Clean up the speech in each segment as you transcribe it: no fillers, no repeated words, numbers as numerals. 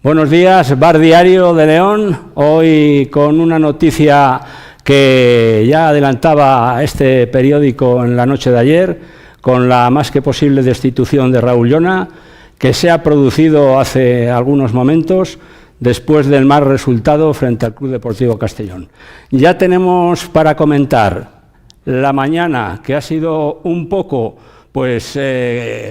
Buenos días, Bar Diario de León, hoy con una noticia que ya adelantaba este periódico en la noche de ayer, con la más que posible destitución de Raúl Llona, que se ha producido hace algunos momentos después del mal resultado frente al Club Deportivo Castellón. Ya tenemos para comentar la mañana, que ha sido un poco, pues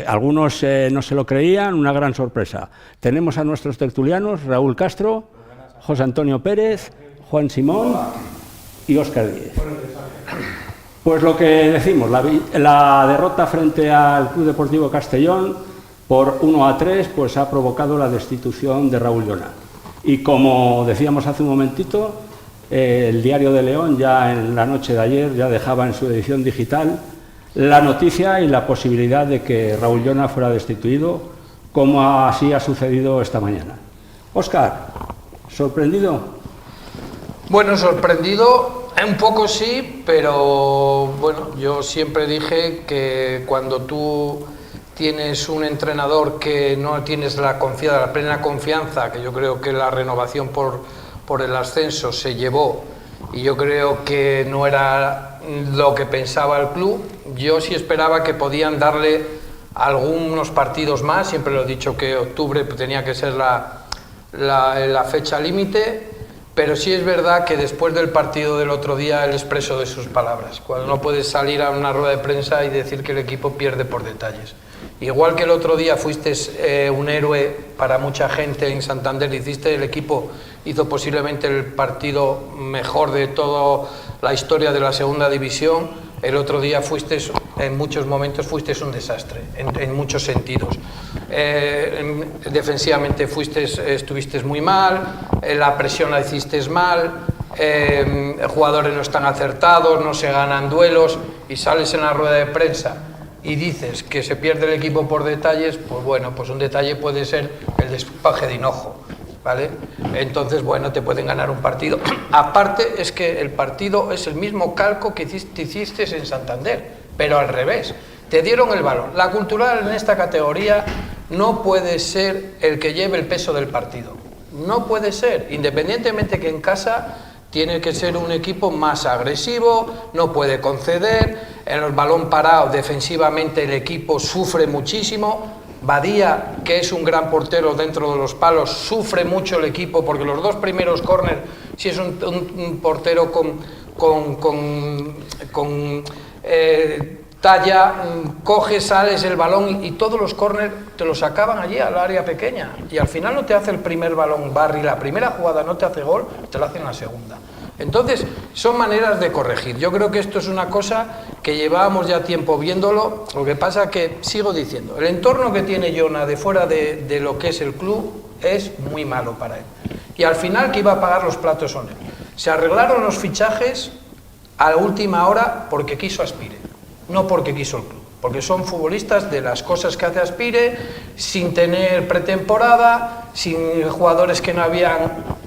algunos no se lo creían, una gran sorpresa. Tenemos a nuestros tertulianos, Raúl Castro, José Antonio Pérez, Juan Simón y Óscar Díez. Pues lo que decimos, la derrota frente al Club Deportivo Castellón por 1-3, pues ha provocado la destitución de Raúl Llona. Y como decíamos hace un momentito, el Diario de León ya en la noche de ayer ya dejaba en su edición digital la noticia y la posibilidad de que Raúl Llona fuera destituido, como así ha sucedido esta mañana. Óscar, ¿sorprendido? Bueno, sorprendido un poco sí, pero bueno, yo siempre dije que cuando tú tienes un entrenador que no tienes la plena confianza, que yo creo que la renovación por el ascenso se llevó, y yo creo que no era lo que pensaba el club, yo sí esperaba que podían darle algunos partidos más. Siempre lo he dicho que octubre tenía que ser la fecha límite, pero sí es verdad que después del partido del otro día él expresó de sus palabras, cuando no puedes salir a una rueda de prensa y decir que el equipo pierde por detalles. Igual que el otro día fuiste un héroe para mucha gente en Santander, el equipo hizo posiblemente el partido mejor de toda la historia de la segunda división, el otro día fuiste, en muchos momentos fuiste un desastre, en muchos sentidos. Defensivamente estuviste muy mal, la presión la hiciste mal, jugadores no están acertados, no se ganan duelos, y sales en la rueda de prensa y dices que se pierde el equipo por detalles. Pues bueno, pues un detalle puede ser el despaje de hinojo, ¿vale? Entonces, bueno, te pueden ganar un partido. Aparte, es que el partido es el mismo calco que hiciste en Santander, pero al revés. Te dieron el balón. La Cultural en esta categoría no puede ser el que lleve el peso del partido. No puede ser, independientemente que en casa tiene que ser un equipo más agresivo, no puede conceder. En el balón parado, defensivamente, el equipo sufre muchísimo. Badía, que es un gran portero dentro de los palos, sufre mucho el equipo, porque los dos primeros córner, si es un portero con talla, coges, sales el balón y todos los córner te los sacaban allí al área pequeña, y al final no te hace el primer balón Barry, la primera jugada no te hace gol, te lo hace en la segunda. Entonces, son maneras de corregir. Yo creo que esto es una cosa que llevábamos ya tiempo viéndolo. Lo que pasa que, sigo diciendo, el entorno que tiene Llona de fuera de lo que es el club es muy malo para él. Y al final, que iba a pagar los platos son él. Se arreglaron los fichajes a la última hora porque quiso Aspire, no porque quiso el club. Porque son futbolistas de las cosas que hace Aspire, sin tener pretemporada, sin jugadores que no habían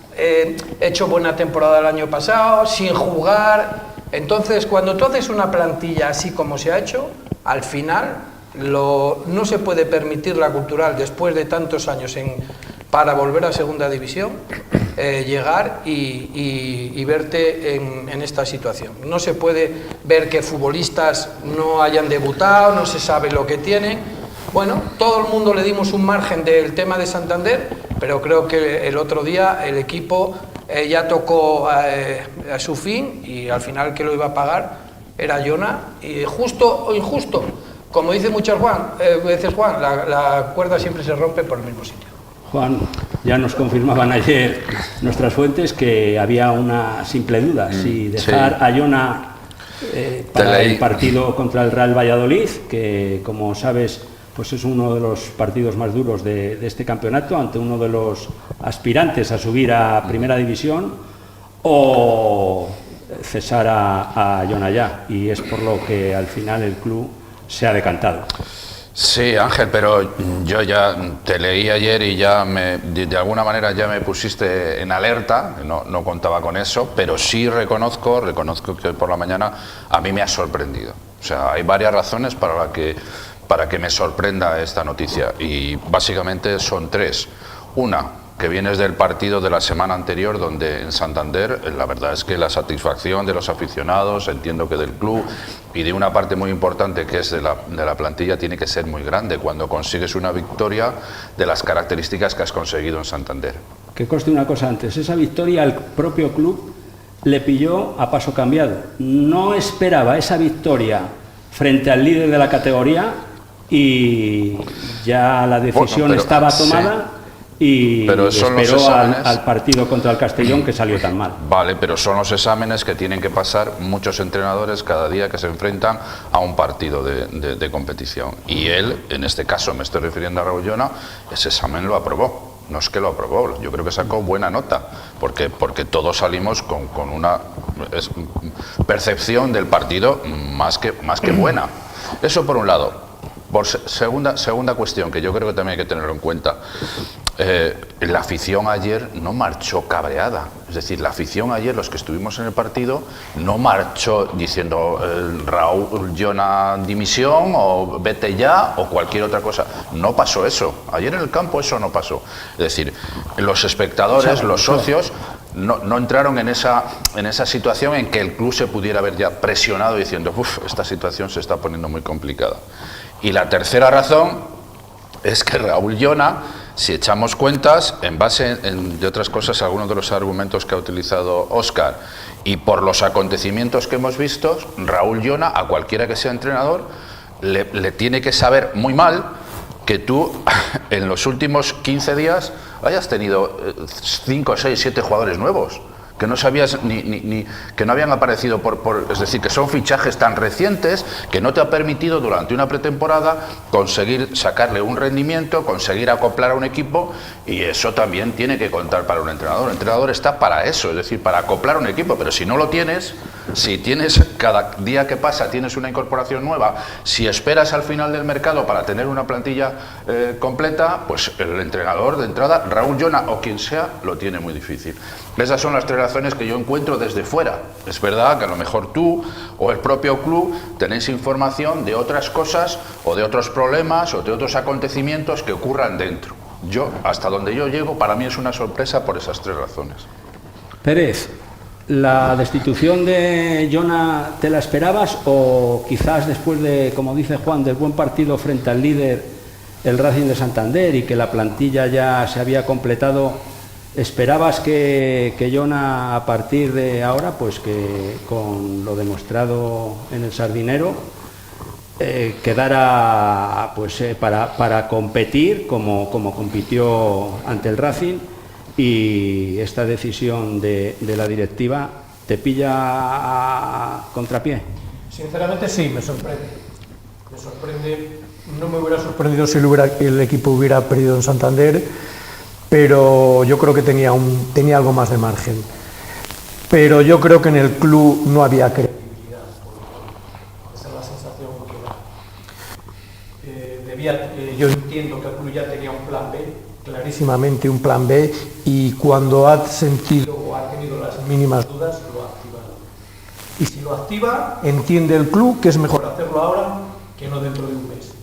hecho buena temporada el año pasado, sin jugar. Entonces, cuando tú haces una plantilla así como se ha hecho, al final no se puede permitir la Cultural, después de tantos años para volver a segunda división, llegar y verte en esta situación. No se puede ver que futbolistas no hayan debutado, no se sabe lo que tienen. Bueno, todo el mundo le dimos un margen del tema de Santander, pero creo que el otro día el equipo ya tocó a su fin, y al final el que lo iba a pagar era Llona. Y justo o injusto, como dice mucho veces Juan, la cuerda siempre se rompe por el mismo sitio. Juan, ya nos confirmaban ayer nuestras fuentes que había una simple duda, si dejar a Llona para el partido contra el Real Valladolid, que como sabes, pues es uno de los partidos más duros de este campeonato, ante uno de los aspirantes a subir a Primera División, o cesar a Llona ya, y es por lo que al final el club se ha decantado. Sí, Ángel, pero yo ya te leí ayer y ya de alguna manera ya me pusiste en alerta, no contaba con eso, pero sí reconozco que hoy por la mañana a mí me ha sorprendido. O sea, hay varias razones para las que para que me sorprenda esta noticia, y básicamente son tres. Una, que vienes del partido de la semana anterior, donde en Santander la verdad es que la satisfacción de los aficionados, entiendo que del club y de una parte muy importante que es de la plantilla, tiene que ser muy grande cuando consigues una victoria de las características que has conseguido en Santander. Que conste una cosa antes, esa victoria al propio club le pilló a paso cambiado. No esperaba esa victoria frente al líder de la categoría y ya la decisión estaba tomada. Sí. Pero esperó al partido contra el Castellón, que salió tan mal. Vale, pero son los exámenes que tienen que pasar muchos entrenadores cada día que se enfrentan a un partido de competición. Y él, en este caso me estoy refiriendo a Raúl Llona, ese examen lo aprobó. No es que lo aprobó, yo creo que sacó buena nota, porque todos salimos con una percepción del partido más que buena. Eso por un lado. Por segunda cuestión, que yo creo que también hay que tenerlo en cuenta, la afición ayer no marchó cabreada, es decir, la afición ayer, los que estuvimos en el partido, no marchó diciendo Raúl Llona dimisión o vete ya o cualquier otra cosa. No pasó eso, ayer en el campo eso no pasó. Es decir, los espectadores, los socios no entraron en esa situación en que el club se pudiera ver ya presionado diciendo esta situación se está poniendo muy complicada. Y la tercera razón es que Raúl Llona, si echamos cuentas, en base, de otras cosas, algunos de los argumentos que ha utilizado Óscar, y por los acontecimientos que hemos visto, Raúl Llona, a cualquiera que sea entrenador, le tiene que saber muy mal que tú, en los últimos 15 días, hayas tenido 5, 6, 7 jugadores nuevos, que no sabías que no habían aparecido es decir, que son fichajes tan recientes que no te ha permitido durante una pretemporada conseguir sacarle un rendimiento, conseguir acoplar a un equipo, y eso también tiene que contar para un entrenador. El entrenador está para eso, es decir, para acoplar un equipo, pero si no lo tienes, si tienes cada día que pasa tienes una incorporación nueva, si esperas al final del mercado para tener una plantilla completa, pues el entrenador de entrada, Raúl Llona o quien sea, lo tiene muy difícil. Esas son las tres razones que yo encuentro desde fuera. Es verdad que a lo mejor tú o el propio club tenéis información de otras cosas o de otros problemas o de otros acontecimientos que ocurran dentro. Yo, hasta donde yo llego, para mí es una sorpresa por esas tres razones. Pérez, ¿la destitución de Llona te la esperabas o quizás después de, como dice Juan, del buen partido frente al líder, el Racing de Santander, y que la plantilla ya se había completado, esperabas que Llona, a partir de ahora, pues que con lo demostrado en el Sardinero, quedara pues para competir como compitió ante el Racing? Y esta decisión de la directiva te pilla a contrapié. Sinceramente sí, me sorprende. Me sorprende. No me hubiera sorprendido si el equipo hubiera perdido en Santander, pero yo creo que tenía algo más de margen. Pero yo creo que en el club no había credibilidad. Esa es la sensación que da. Yo entiendo que el club ya tenía un plan B, clarísimamente un plan B, y cuando ha sentido o ha tenido las mínimas dudas, lo ha activado. Y si lo activa, entiende el club que es mejor hacerlo ahora que no dentro de un mes.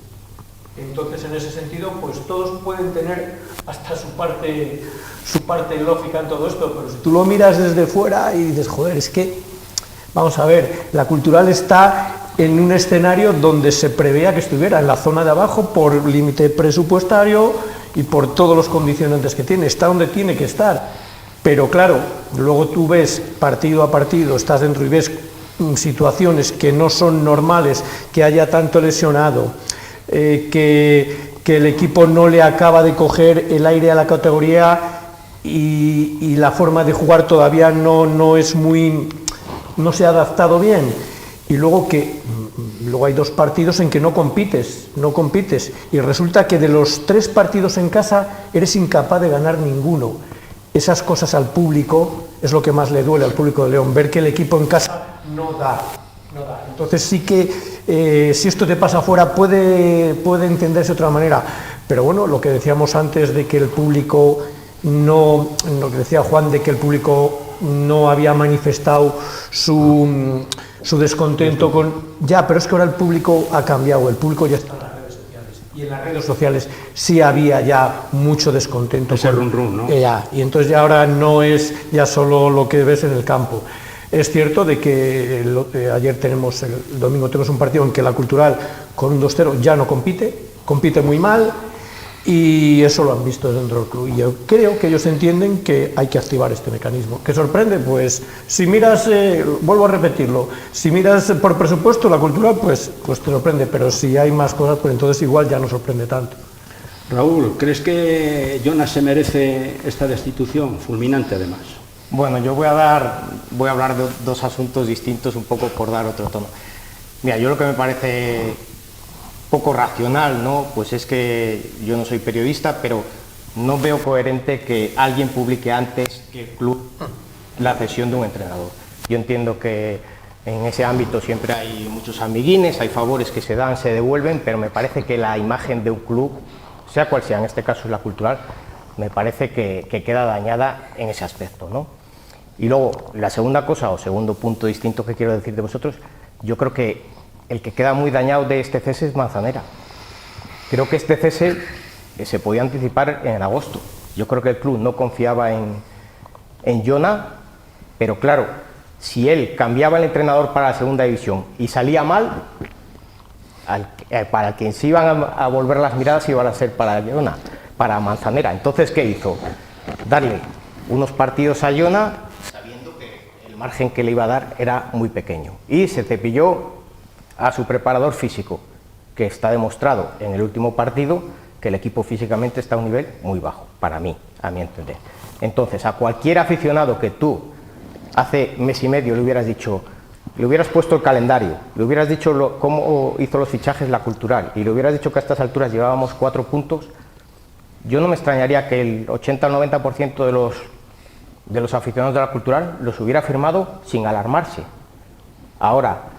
Entonces, en ese sentido, pues todos pueden tener hasta su parte lógica en todo esto, pero si tú lo miras desde fuera y dices, joder, es que, vamos a ver, la Cultural está en un escenario donde se preveía que estuviera en la zona de abajo por límite presupuestario y por todos los condicionantes que tiene, está donde tiene que estar. Pero claro, luego tú ves partido a partido, estás dentro y ves situaciones que no son normales, que haya tanto lesionado, que el equipo no le acaba de coger el aire a la categoría y la forma de jugar todavía no se ha adaptado bien, y luego hay 2 partidos en que no compites, y resulta que de los 3 partidos en casa eres incapaz de ganar ninguno. Esas cosas al público es lo que más le duele al público de León, ver que el equipo en casa no da. Entonces sí que si esto te pasa afuera puede entenderse de otra manera, pero bueno, lo que decíamos antes de que el público lo que decía Juan, de que el público no había manifestado su descontento con... Ya, pero es que ahora el público ha cambiado, el público ya está en las redes y en las redes sociales sí había ya mucho descontento. Ese run, ¿no? Y entonces ya ahora no es ya solo lo que ves en el campo. Es cierto de que ayer el domingo tenemos un partido en que la Cultural con un 2-0 ya no compite muy mal, y eso lo han visto dentro del club. Y yo creo que ellos entienden que hay que activar este mecanismo. ¿Qué sorprende? Pues si miras, vuelvo a repetirlo, si miras por presupuesto la Cultural, pues te sorprende, pero si hay más cosas, pues entonces igual ya no sorprende tanto. Raúl, ¿crees que Jonas se merece esta destitución? Fulminante, además. Bueno, yo voy a hablar de dos asuntos distintos, un poco por dar otro tono. Mira, yo lo que me parece poco racional, ¿no? Pues es que yo no soy periodista, pero no veo coherente que alguien publique antes que el club la cesión de un entrenador. Yo entiendo que en ese ámbito siempre hay muchos amiguines, hay favores que se dan, se devuelven, pero me parece que la imagen de un club, sea cual sea, en este caso es la Cultural, me parece que queda dañada en ese aspecto, ¿no? Y luego, la segunda cosa, o segundo punto distinto que quiero decir de vosotros, yo creo que el que queda muy dañado de este cese es Manzanera. Creo que este cese se podía anticipar en agosto. Yo creo que el club no confiaba en Jona, pero claro, si él cambiaba el entrenador para la segunda división y salía mal, para quien se iban a volver las miradas iban a ser para Jona, para Manzanera. Entonces, ¿qué hizo? Darle unos partidos a Jona sabiendo que el margen que le iba a dar era muy pequeño. Y se cepilló a su preparador físico, que está demostrado en el último partido que el equipo físicamente está a un nivel muy bajo, para mí, a mi entender. Entonces, a cualquier aficionado que tú hace mes y medio le hubieras dicho, le hubieras puesto el calendario, le hubieras dicho cómo hizo los fichajes la Cultural y le hubieras dicho que a estas alturas llevábamos 4 puntos, yo no me extrañaría que el 80 o 90% de los aficionados de la Cultural los hubiera firmado sin alarmarse. Ahora,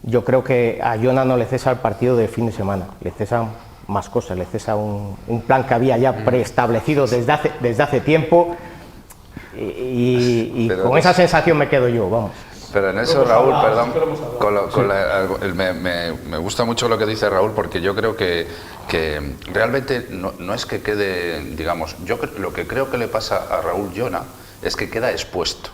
yo creo que a Jona no le cesa el partido del fin de semana, le cesan más cosas, le cesa un plan que había ya preestablecido desde hace tiempo y con esa sensación me quedo yo, vamos. Pero en eso, Raúl, perdón, me gusta mucho lo que dice Raúl, porque yo creo que realmente no es que quede, digamos, lo que creo que le pasa a Raúl Jona es que queda expuesto.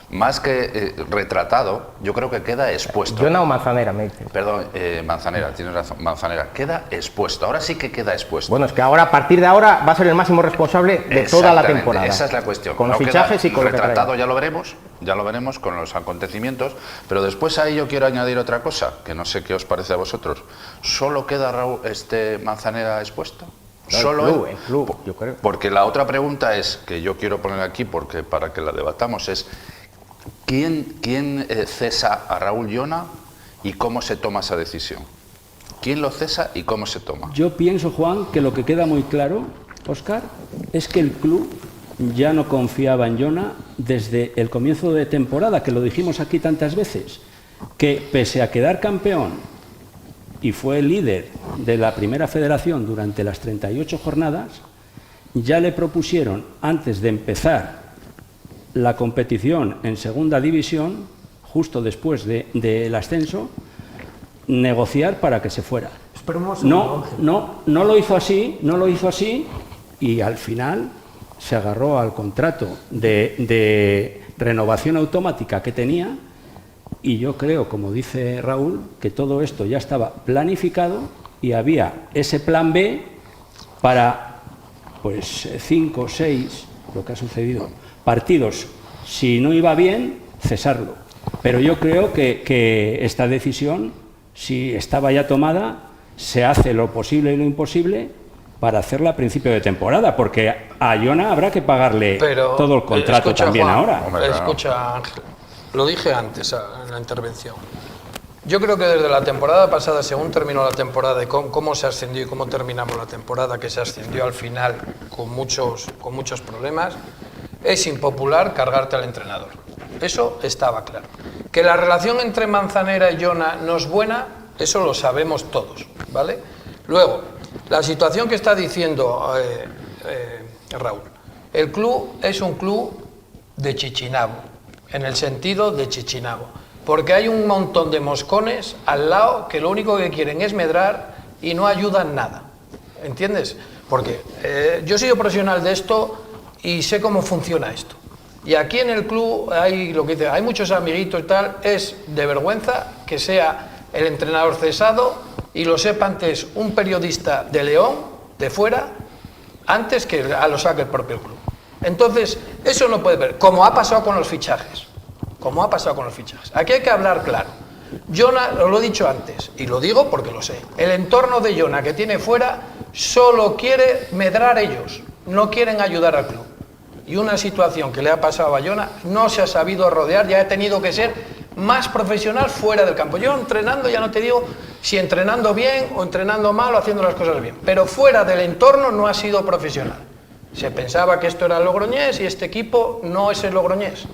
Más que retratado, yo creo que queda expuesto. Jona o Manzanera, me dice. Perdón, Manzanera, tienes razón, Manzanera. Queda expuesto, ahora sí que queda expuesto. Bueno, es que ahora, a partir de ahora, va a ser el máximo responsable de toda la temporada. Esa es la cuestión. Con los fichajes y con lo que trae. Retratado ya lo veremos con los acontecimientos, pero después ahí yo quiero añadir otra cosa, que no sé qué os parece a vosotros. ¿Solo queda Raúl, Manzanera expuesto? No, solo el club, yo creo. Porque la otra pregunta es, que yo quiero poner aquí para que la debatamos, es ¿quién cesa a Raúl Jona y cómo se toma esa decisión? ¿Quién lo cesa y cómo se toma? Yo pienso, Juan, que lo que queda muy claro, Óscar, es que el club ya no confiaba en Jona desde el comienzo de temporada, que lo dijimos aquí tantas veces, que pese a quedar campeón y fue el líder de la primera federación durante las 38 jornadas, ya le propusieron, antes de empezar la competición en segunda división, justo después del ascenso, negociar para que se fuera. No lo hizo así y al final se agarró al contrato de renovación automática que tenía, y yo creo, como dice Raúl, que todo esto ya estaba planificado y había ese plan B para, pues, 5 o 6, lo que ha sucedido, partidos, si no iba bien, cesarlo. Pero yo creo que esta decisión, si estaba ya tomada, se hace lo posible y lo imposible para hacerla a principio de temporada, porque a Jona habrá que pagarle todo el contrato también, Juan, ahora. Hombre, escucha, Ángel, lo dije antes en la intervención. Yo creo que desde la temporada pasada, según terminó la temporada y cómo se ascendió y cómo terminamos la temporada, que se ascendió al final con muchos problemas, es impopular cargarte al entrenador. Eso estaba claro. Que la relación entre Manzanera y Jona no es buena, eso lo sabemos todos, ¿vale? Luego, la situación que está diciendo Raúl, el club es un club de Chichinabo, en el sentido de Chichinabo, porque hay un montón de moscones al lado que lo único que quieren es medrar y no ayudan nada. ¿entiendes? Porque yo he sido profesional de esto y sé cómo funciona esto. Y aquí en el club hay lo que dice, hay muchos amiguitos y tal, es de vergüenza que sea el entrenador cesado y lo sepa antes un periodista de León, de fuera, antes que lo saque el propio club. Entonces, eso no puede ver, como ha pasado con los fichajes. Como ha pasado con los fichajes. Aquí hay que hablar claro. Jona, os lo he dicho antes, y lo digo porque lo sé, el entorno de Jona que tiene fuera solo quiere medrar ellos, no quieren ayudar al club. Y una situación que le ha pasado a Jona, no se ha sabido rodear, ya ha tenido que ser más profesional fuera del campo. Yo entrenando, ya no te digo si entrenando bien o entrenando mal o haciendo las cosas bien, pero fuera del entorno no ha sido profesional. Se pensaba que esto era el Logroñés y este equipo no es el Logroñés.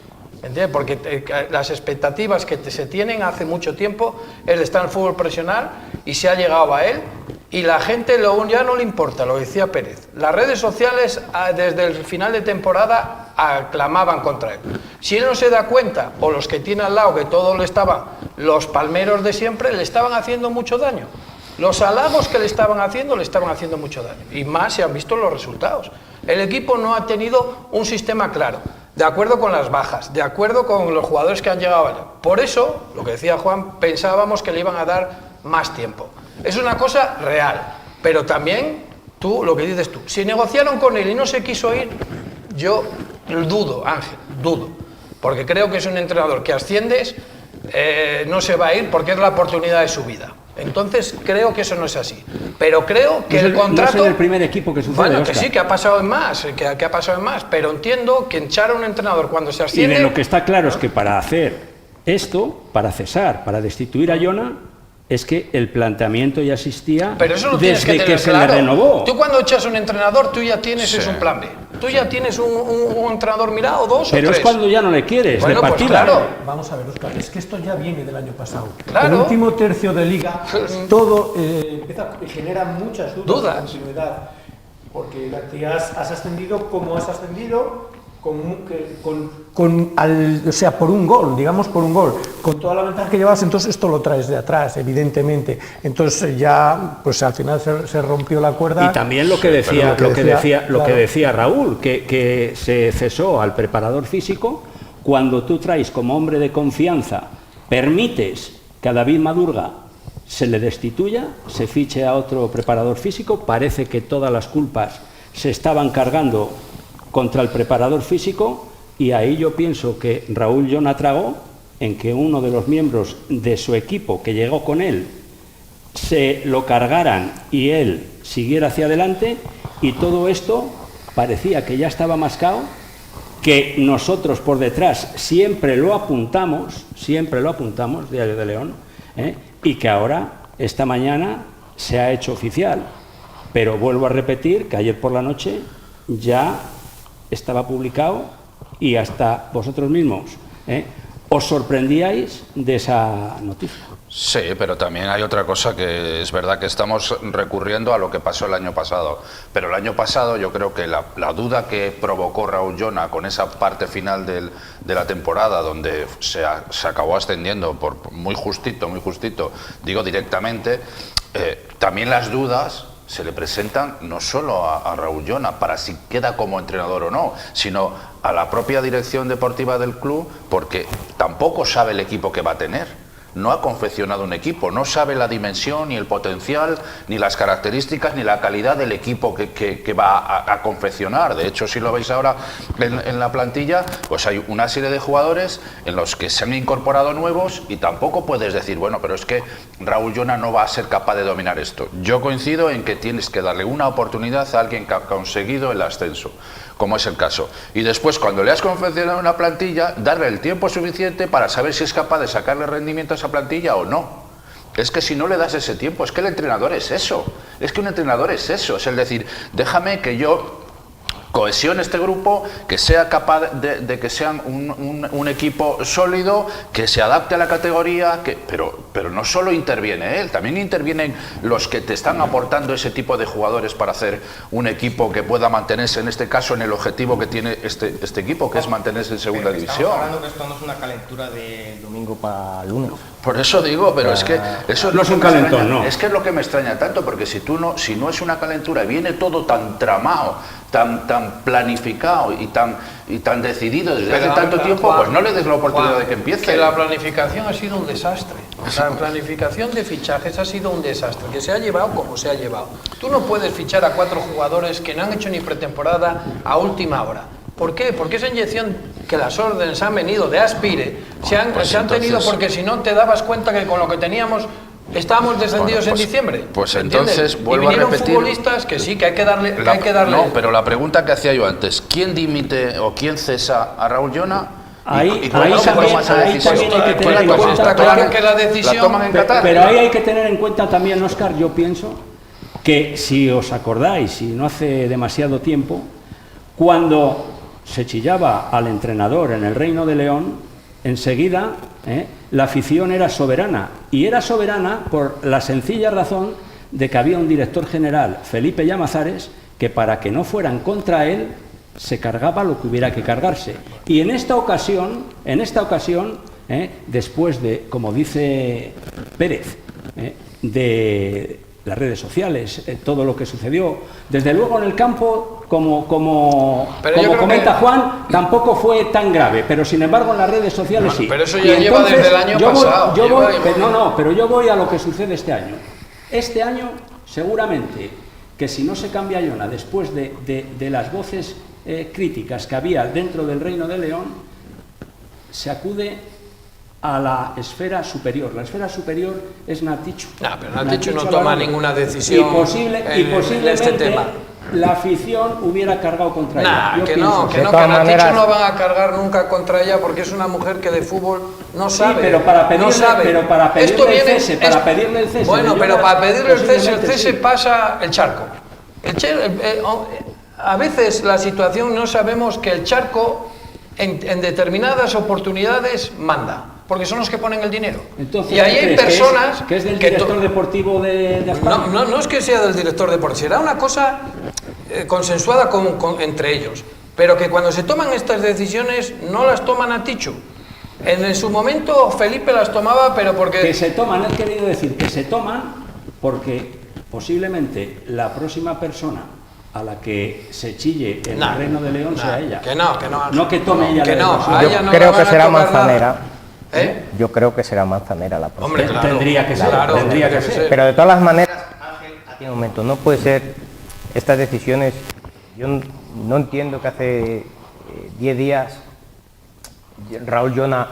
¿Entiendes? Porque las expectativas que se tienen hace mucho tiempo es de estar en el fútbol profesional y se ha llegado a él y la gente ya no le importa, lo decía Pérez. Las redes sociales desde el final de temporada aclamaban contra él. Si él no se da cuenta, o los que tiene al lado, que todos le estaban, los palmeros de siempre, le estaban haciendo mucho daño. Los halagos que le estaban haciendo mucho daño. Y más se han visto los resultados. El equipo no ha tenido un sistema claro. De acuerdo con las bajas, de acuerdo con los jugadores que han llegado allá. Por eso, lo que decía Juan, pensábamos que le iban a dar más tiempo. Es una cosa real, pero también tú, lo que dices tú, si negociaron con él y no se quiso ir, yo dudo, Ángel, dudo, porque creo que es un entrenador que asciendes, no se va a ir porque es la oportunidad de su vida. Entonces creo que eso no es así, pero creo que el contrato... No es el primer equipo que sucede, bueno, Óscar. que sí, que ha pasado en más, que ha pasado en más, pero entiendo que echar a un entrenador cuando se asciende... Y de lo que está claro es que para hacer esto, para cesar, para destituir a Jona, es que el planteamiento ya existía pero eso lo tienes desde que que se claro. le renovó. Tú cuando echas a un entrenador, tú ya tienes Sí. es un plan B. Tú ya tienes un entrenador mirado, dos Pero o tres. es cuando ya no le quieres, Bueno, de pues partida. claro. Vamos a ver, Óscar, es que esto ya viene del año pasado. Claro. El último tercio de liga, todo genera muchas dudas de continuidad. Porque te has ascendido como has ascendido, o sea, por un gol, digamos por un gol, con toda la ventaja que llevas, entonces esto lo traes de atrás, evidentemente. Entonces ya, pues al final se rompió la cuerda. Y también lo que decía, lo que decía Raúl, que se cesó al preparador físico. Cuando tú traes como hombre de confianza, permites que a David Madurga se le destituya, se fiche a otro preparador físico, parece que todas las culpas se estaban cargando contra el preparador físico, y ahí yo pienso que Raúl Jona tragó en que uno de los miembros de su equipo que llegó con él se lo cargaran y él siguiera hacia adelante, y todo esto parecía que ya estaba mascado, que nosotros por detrás siempre lo apuntamos, Diario de León, y que ahora, esta mañana, se ha hecho oficial. Pero vuelvo a repetir que ayer por la noche ya estaba publicado y hasta vosotros mismos os sorprendíais de esa noticia. Sí, pero también hay otra cosa que es verdad que estamos recurriendo a lo que pasó el año pasado. Pero el año pasado yo creo que la duda que provocó Raúl Jona con esa parte final de la temporada, donde se acabó ascendiendo por muy justito, digo directamente, también las dudas se le presentan no solo a Raúl Jona para si queda como entrenador o no, sino a la propia dirección deportiva del club, porque tampoco sabe el equipo que va a tener. No ha confeccionado un equipo, no sabe la dimensión, ni el potencial, ni las características, ni la calidad del equipo que va a confeccionar. De hecho, si lo veis ahora en la plantilla, pues hay una serie de jugadores en los que se han incorporado nuevos y tampoco puedes decir, bueno, pero es que Raúl Jona no va a ser capaz de dominar esto. Yo coincido en que tienes que darle una oportunidad a alguien que ha conseguido el ascenso, como es el caso. Y después, cuando le has confeccionado una plantilla, darle el tiempo suficiente para saber si es capaz de sacarle rendimiento a esa plantilla o no. Es que si no le das ese tiempo, es que el entrenador es eso. Es que un entrenador es eso. Es el decir, déjame que yo cohesione este grupo, que sea capaz de que sean un equipo sólido, que se adapte a la categoría, pero no solo interviene él, también intervienen los que te están aportando ese tipo de jugadores para hacer un equipo que pueda mantenerse, en este caso, en el objetivo que tiene este equipo, que es mantenerse en segunda división. Estamos hablando que esto no es una calentura de domingo para lunes. Por eso digo, pero es que eso es no lo es que un me calentón, extraña. no. Es que es lo que me extraña tanto, porque si no es una calentura, viene todo tan tramado, tan planificado y tan decidido desde hace tanto tiempo, Juan, pues no le des la oportunidad de que empiece. Que la planificación ha sido un desastre. La planificación de fichajes ha sido un desastre, que se ha llevado como se ha llevado. Tú no puedes fichar a 4 jugadores que no han hecho ni pretemporada a última hora. ¿Por qué? Porque esa inyección que las órdenes han venido de Aspire se han tenido porque si no te dabas cuenta que con lo que teníamos estábamos descendidos en diciembre. Pues ¿entiendes? entonces vuelvo a vinieron repetir. Futbolistas que sí, que hay que darle. No, pero la pregunta que hacía yo antes, ¿quién dimite o quién cesa a Raúl Llona? Ahí ¿Cuándo se también toma esa hay decisión? que tener en Pues cuenta. está claro que la decisión. la toman en Qatar. Pero ahí hay que tener en cuenta también, Óscar, yo pienso que si os acordáis, y no hace demasiado tiempo, cuando se chillaba al entrenador en el Reino de León, enseguida la afición era soberana, y era soberana por la sencilla razón de que había un director general, Felipe Llamazares, que para que no fueran contra él, se cargaba lo que hubiera que cargarse. Y en esta ocasión, después de, como dice Pérez, de las redes sociales, todo lo que sucedió, desde luego en el campo, como comenta Juan, tampoco fue tan grave, pero sin embargo en las redes sociales sí. Pero eso ya lleva desde el año pasado. Pero yo voy a lo que sucede este año. Este año, seguramente, que si no se cambia Llona después de las voces críticas que había dentro del Reino de León, se acude a la esfera superior. La esfera superior es Natichu. No, pero Natichu no toma ninguna decisión y posiblemente este tema. La afición hubiera cargado contra ella. Que Natichu no van a cargar nunca contra ella porque es una mujer que de fútbol no sabe. Sí, pero para pedirle el cese, Bueno, pero para pedirle el cese pasa el charco. A veces la situación no sabemos que el charco en determinadas oportunidades manda, porque son los que ponen el dinero. Entonces, y ahí hay personas que es del director deportivo de España. No es que sea del director deportivo, será una cosa consensuada entre ellos, pero que cuando se toman estas decisiones no las toma Natichu. En su momento Felipe las tomaba, pero porque... Que se toman, he querido decir que se toman porque posiblemente la próxima persona a la que se chille en el Reino de León sea ella. Que no. No que tome ella que la no, decisión. yo creo que será Manzanera. Yo creo que será Manzanera la próxima. Hombre, claro, tendría que ser. Tendría que ser. Pero de todas las maneras, Ángel, aquí un momento, no puede ser estas decisiones. Yo no entiendo que hace 10 días Raúl Llona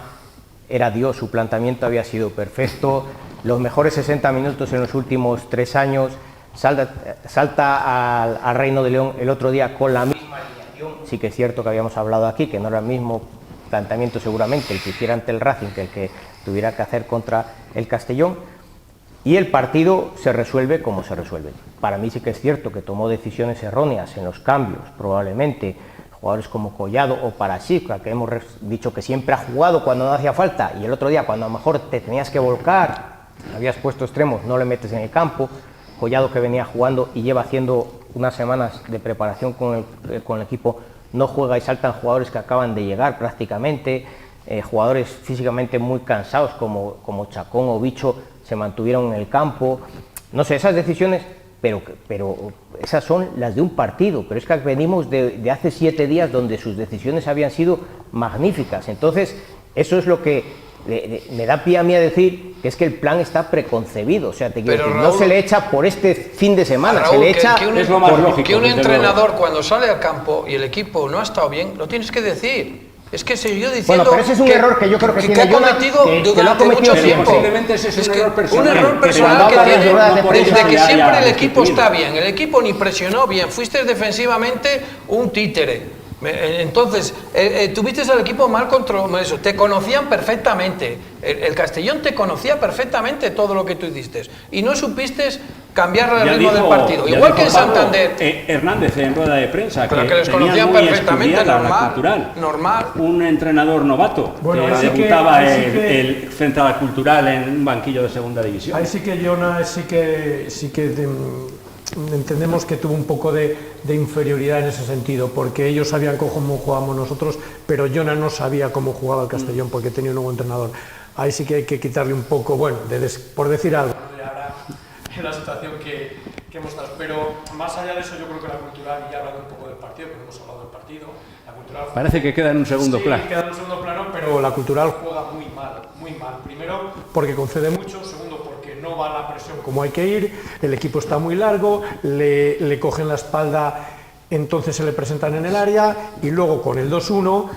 era Dios, su planteamiento había sido perfecto, los mejores 60 minutos en los últimos 3 años. Salta al Reino de León el otro día con la misma alineación. Sí que es cierto que habíamos hablado aquí que no era el mismo planteamiento seguramente el que hiciera ante el Racing que el que tuviera que hacer contra el Castellón, y el partido se resuelve como se resuelve. Para mí sí que es cierto que tomó decisiones erróneas en los cambios, probablemente jugadores como Collado o Parasica, que hemos dicho que siempre ha jugado cuando no hacía falta, y el otro día cuando a lo mejor te tenías que volcar, habías puesto extremos, no le metes en el campo. Collado, que venía jugando y lleva haciendo unas semanas de preparación con el equipo, no juega, y saltan jugadores que acaban de llegar prácticamente, jugadores físicamente muy cansados como Chacón o Bicho se mantuvieron en el campo. No sé, esas decisiones, pero esas son las de un partido, pero es que venimos de hace 7 días donde sus decisiones habían sido magníficas. Entonces, eso es lo que me da pie a mí a decir que es que el plan está preconcebido. O sea, Raúl, no se le echa por este fin de semana, Raúl, se le echa es lo más lógico, que un entrenador cuando sale al campo y el equipo no ha estado bien, lo tienes que decir. Es que siguió diciendo. Bueno, pero ese es un error que yo creo que tiene ha cometido durante mucho tiempo. Posiblemente ese es un error personal. Un error personal que tiene desde que siempre el equipo está bien. El equipo ni presionó bien. Fuiste defensivamente un títere. Entonces, tuviste al equipo mal controlado, eso, te conocían perfectamente, el Castellón te conocía perfectamente todo lo que tú hiciste y no supiste cambiar el ritmo del partido, igual que en Santander. Hernández en rueda de prensa, pero que les conocían perfectamente, normal. Un entrenador novato, bueno, que debutaba el Central Cultural en un banquillo de segunda división. Ahí sí que Llona sí que entendemos que tuvo un poco de inferioridad en ese sentido, porque ellos sabían cómo jugábamos nosotros, pero Llona no sabía cómo jugaba el Castellón porque tenía un nuevo entrenador. ahí sí que hay que quitarle un poco, bueno, por decir algo. Ahora, en la situación que hemos estado. Pero más allá de eso, yo creo que la cultural, y ya hablando un poco del partido, que no hemos hablado del partido, la cultural... Parece que queda en un segundo plano. Sí, queda en un segundo plano, pero la cultural juega muy mal, muy mal. Primero, porque concede mucho, segundo, porque no va a la presión como hay que ir, el equipo está muy largo, le cogen la espalda, entonces se le presentan en el área, y luego con el 2-1,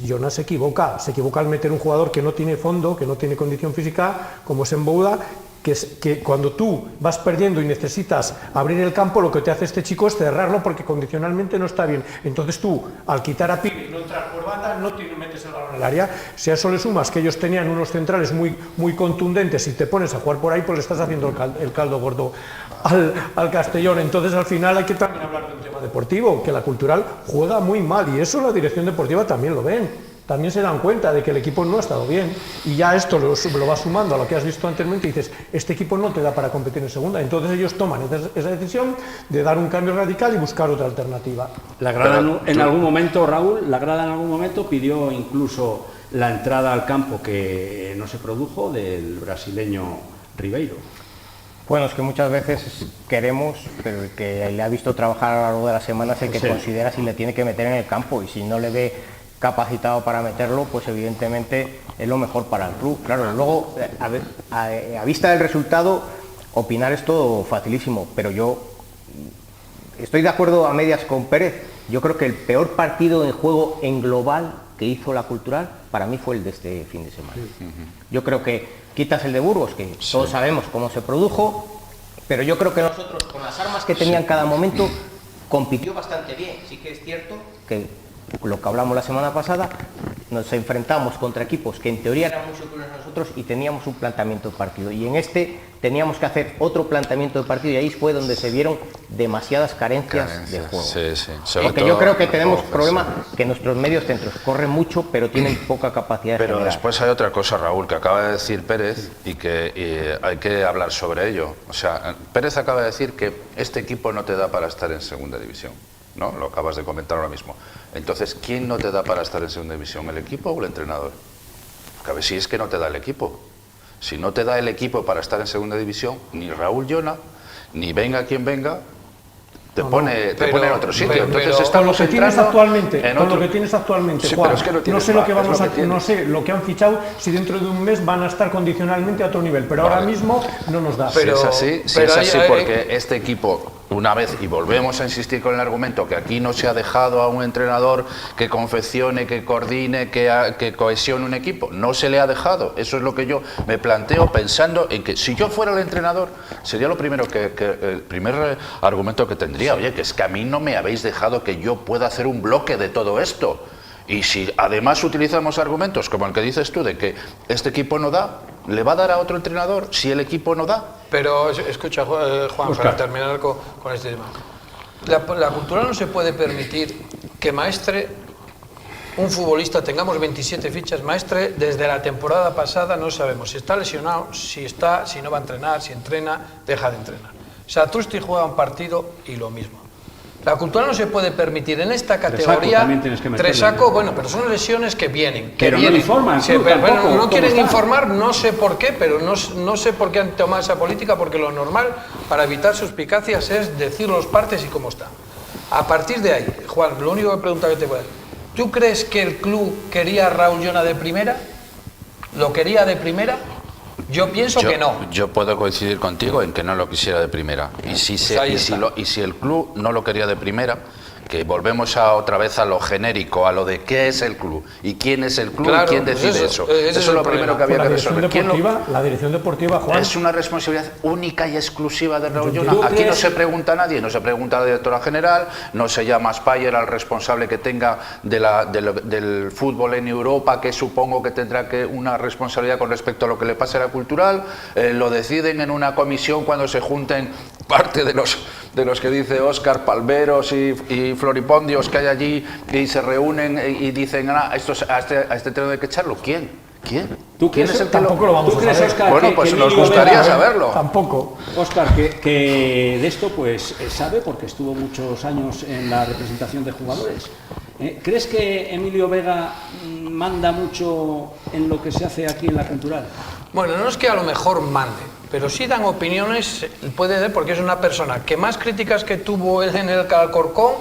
Jonas se equivoca al meter un jugador que no tiene fondo, que no tiene condición física, como es Embouda, que cuando tú vas perdiendo y necesitas abrir el campo, lo que te hace este chico es cerrarlo porque condicionalmente no está bien. Entonces tú, al quitar a Pibe y no entrar por banda, no metes el balón en el área. Si a eso le sumas que ellos tenían unos centrales muy contundentes y te pones a jugar por ahí, pues le estás haciendo el caldo gordo al Castellón. Entonces al final hay que también hablar de un tema deportivo, que la cultural juega muy mal, y eso la dirección deportiva también lo ven. También se dan cuenta de que el equipo no ha estado bien, y ya esto lo vas sumando a lo que has visto anteriormente y dices, este equipo no te da para competir en segunda. Entonces ellos toman esa decisión de dar un cambio radical y buscar otra alternativa. La grada en algún momento, Raúl, la grada en algún momento pidió incluso la entrada al campo, que no se produjo, del brasileño Ribeiro. Bueno, es que muchas veces queremos, pero el que le ha visto trabajar a lo largo de la semana es el que considera si le tiene que meter en el campo, y si no le ve capacitado para meterlo, pues evidentemente es lo mejor para el club. Claro, luego, a vista del resultado, opinar es todo facilísimo, pero yo estoy de acuerdo a medias con Pérez. Yo creo que el peor partido en juego en global que hizo la cultural, para mí fue el de este fin de semana. Yo creo que quitas el de Burgos, que todos sabemos cómo se produjo, pero yo creo que nosotros, con las armas que tenía en cada momento, compitió bastante bien. Sí que es cierto que, lo que hablamos la semana pasada, nos enfrentamos contra equipos que en teoría eran muy superiores a nosotros y teníamos un planteamiento de partido, y en este teníamos que hacer otro planteamiento de partido, y ahí fue donde se vieron demasiadas carencias de juego. Porque yo creo que tenemos problema que nuestros medios centros corren mucho, pero tienen poca capacidad de Pero generar. después hay otra cosa, Raúl, que acaba de decir Pérez, y que hay que hablar sobre ello. O sea, Pérez acaba de decir que este equipo no te da para estar en segunda división, ¿no? Lo acabas de comentar ahora mismo. Entonces, ¿quién no te da para estar en segunda división? ¿El equipo o el entrenador? Porque a ver si es que no te da el equipo. Si no te da el equipo para estar en segunda división, ni Raúl Llona, ni venga quien venga, te pone en otro sitio. Entonces estamos con lo que tienes actualmente, en con otro... lo que tienes actualmente, Sí, Juan, pero es que no tienes sé lo más, que vamos es lo que no tienes. sé lo que han fichado, si dentro de un mes van a estar condicionalmente a otro nivel, pero ahora mismo no nos da. Si es así, porque este equipo, una vez, y volvemos a insistir con el argumento, que aquí no se ha dejado a un entrenador que confeccione, que coordine, que cohesione un equipo, no se le ha dejado. Eso es lo que yo me planteo, pensando en que si yo fuera el entrenador, sería lo primero el primer argumento que tendría. Oye, que es que a mí no me habéis dejado que yo pueda hacer un bloque de todo esto. Y si además utilizamos argumentos como el que dices tú, de que este equipo no da, ¿le va a dar a otro entrenador si el equipo no da? Pero escucha, Juan, para terminar con este tema. La cultura no se puede permitir que maestre un futbolista, tengamos 27 fichas, maestre desde la temporada pasada, no sabemos si está lesionado, si no va a entrenar, si entrena, deja de entrenar. Satrusty juega un partido y lo mismo. La cultura no se puede permitir en esta categoría. Tresaco, bueno, pero son lesiones que vienen. Pero no informan. No quieren informar, no sé por qué, pero no sé por qué han tomado esa política, porque lo normal para evitar suspicacias es decir los partes y cómo está. A partir de ahí, Juan, lo único que pregunta que te voy a decir, ¿tú crees que el club quería a Raúl Llona de primera? ¿Lo quería de primera? Yo pienso que no. Yo puedo coincidir contigo en que no lo quisiera de primera. Y si el club no lo quería de primera, que volvemos otra vez a lo genérico, a lo de qué es el club y quién es el club, claro, y quién decide eso. Eso es lo primero que había que resolver. La dirección deportiva, Juan, es una responsabilidad única y exclusiva de Raúl Llona. Aquí no se pregunta a nadie, no se pregunta a la directora general, no se llama a Spayer, al responsable que tenga del fútbol en Europa, que supongo que tendrá una responsabilidad con respecto a lo que le pase a la cultural. Lo deciden en una comisión cuando se junten parte de los que dice Óscar, Palmeros y Floripondios que hay allí, y se reúnen y dicen a este tren hay que echarlo. ¿Quién? ¿Quién es el que tampoco lo vamos a saber? Óscar, bueno, pues nos gustaría saberlo. Tampoco. Óscar, que de esto pues sabe, porque estuvo muchos años en la representación de jugadores. ¿Crees que Emilio Vega manda mucho en lo que se hace aquí en la Cultural? Bueno, no es que a lo mejor mande, pero sí dan opiniones, puede ser, porque es una persona que más críticas que tuvo él en el Alcorcón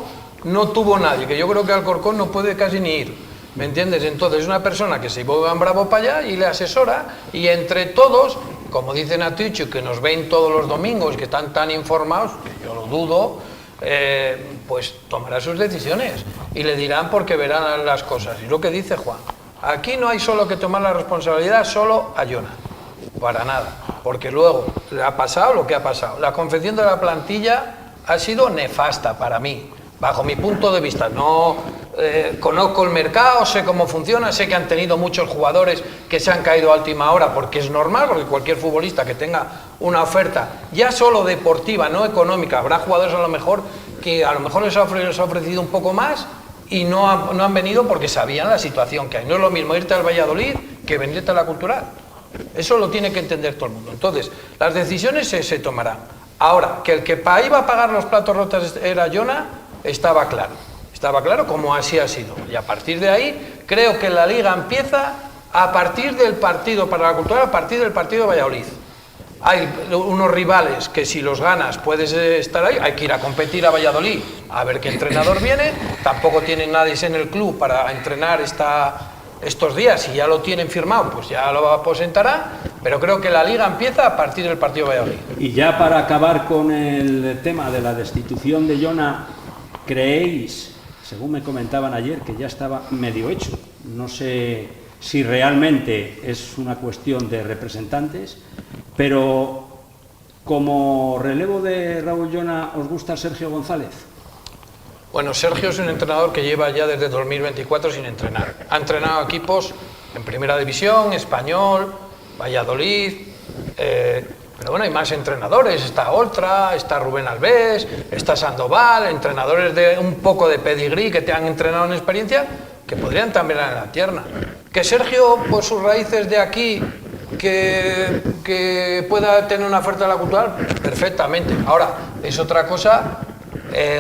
no tuvo nadie, que yo creo que Alcorcón no puede casi ni ir, ¿me entiendes? Entonces es una persona que se va en bravo para allá y le asesora, y entre todos, como dicen a Ticho, que nos ven todos los domingos, que están tan informados, que yo lo dudo, pues tomará sus decisiones y le dirán porque verán las cosas. Y lo que dice Juan, aquí no hay solo que tomar la responsabilidad solo a Jona, para nada, porque luego le ha pasado lo que ha pasado. La confección de la plantilla ha sido nefasta para mí, bajo mi punto de vista. No conozco el mercado, sé cómo funciona, sé que han tenido muchos jugadores que se han caído a última hora, porque es normal, porque cualquier futbolista que tenga una oferta, ya solo deportiva, no económica, habrá jugadores a lo mejor que a lo mejor les ha ofrecido un poco más y no han venido porque sabían la situación que hay. No es lo mismo irte al Valladolid que venirte a la Cultural. Eso lo tiene que entender todo el mundo. Entonces, las decisiones se tomarán. Ahora, que el que iba a pagar los platos rotos era Jona, estaba claro como así ha sido. Y a partir de ahí, creo que la Liga empieza a partir del partido para la Cultural, a partir del partido de Valladolid. Hay unos rivales que si los ganas puedes estar ahí, hay que ir a competir a Valladolid, a ver qué entrenador viene, tampoco tienen nadie en el club para entrenar estos días, si ya lo tienen firmado, pues ya lo aposentará, pero creo que la Liga empieza a partir del partido de Valladolid. Y ya para acabar con el tema de la destitución de Jona, ¿creéis, según me comentaban ayer, que ya estaba medio hecho? No sé si realmente es una cuestión de representantes, pero como relevo de Raúl Jona, ¿os gusta Sergio González? Bueno, Sergio es un entrenador que lleva ya desde 2024 sin entrenar. Ha entrenado equipos en Primera División, Español, Valladolid, pero bueno, hay más entrenadores. Está Oltra, está Rubén Alves, está Sandoval, entrenadores de un poco de pedigrí que te han entrenado en experiencia, que podrían también en la tierna. Que Sergio, por sus raíces de aquí, que pueda tener una oferta de la Cultural, perfectamente. Ahora, es otra cosa,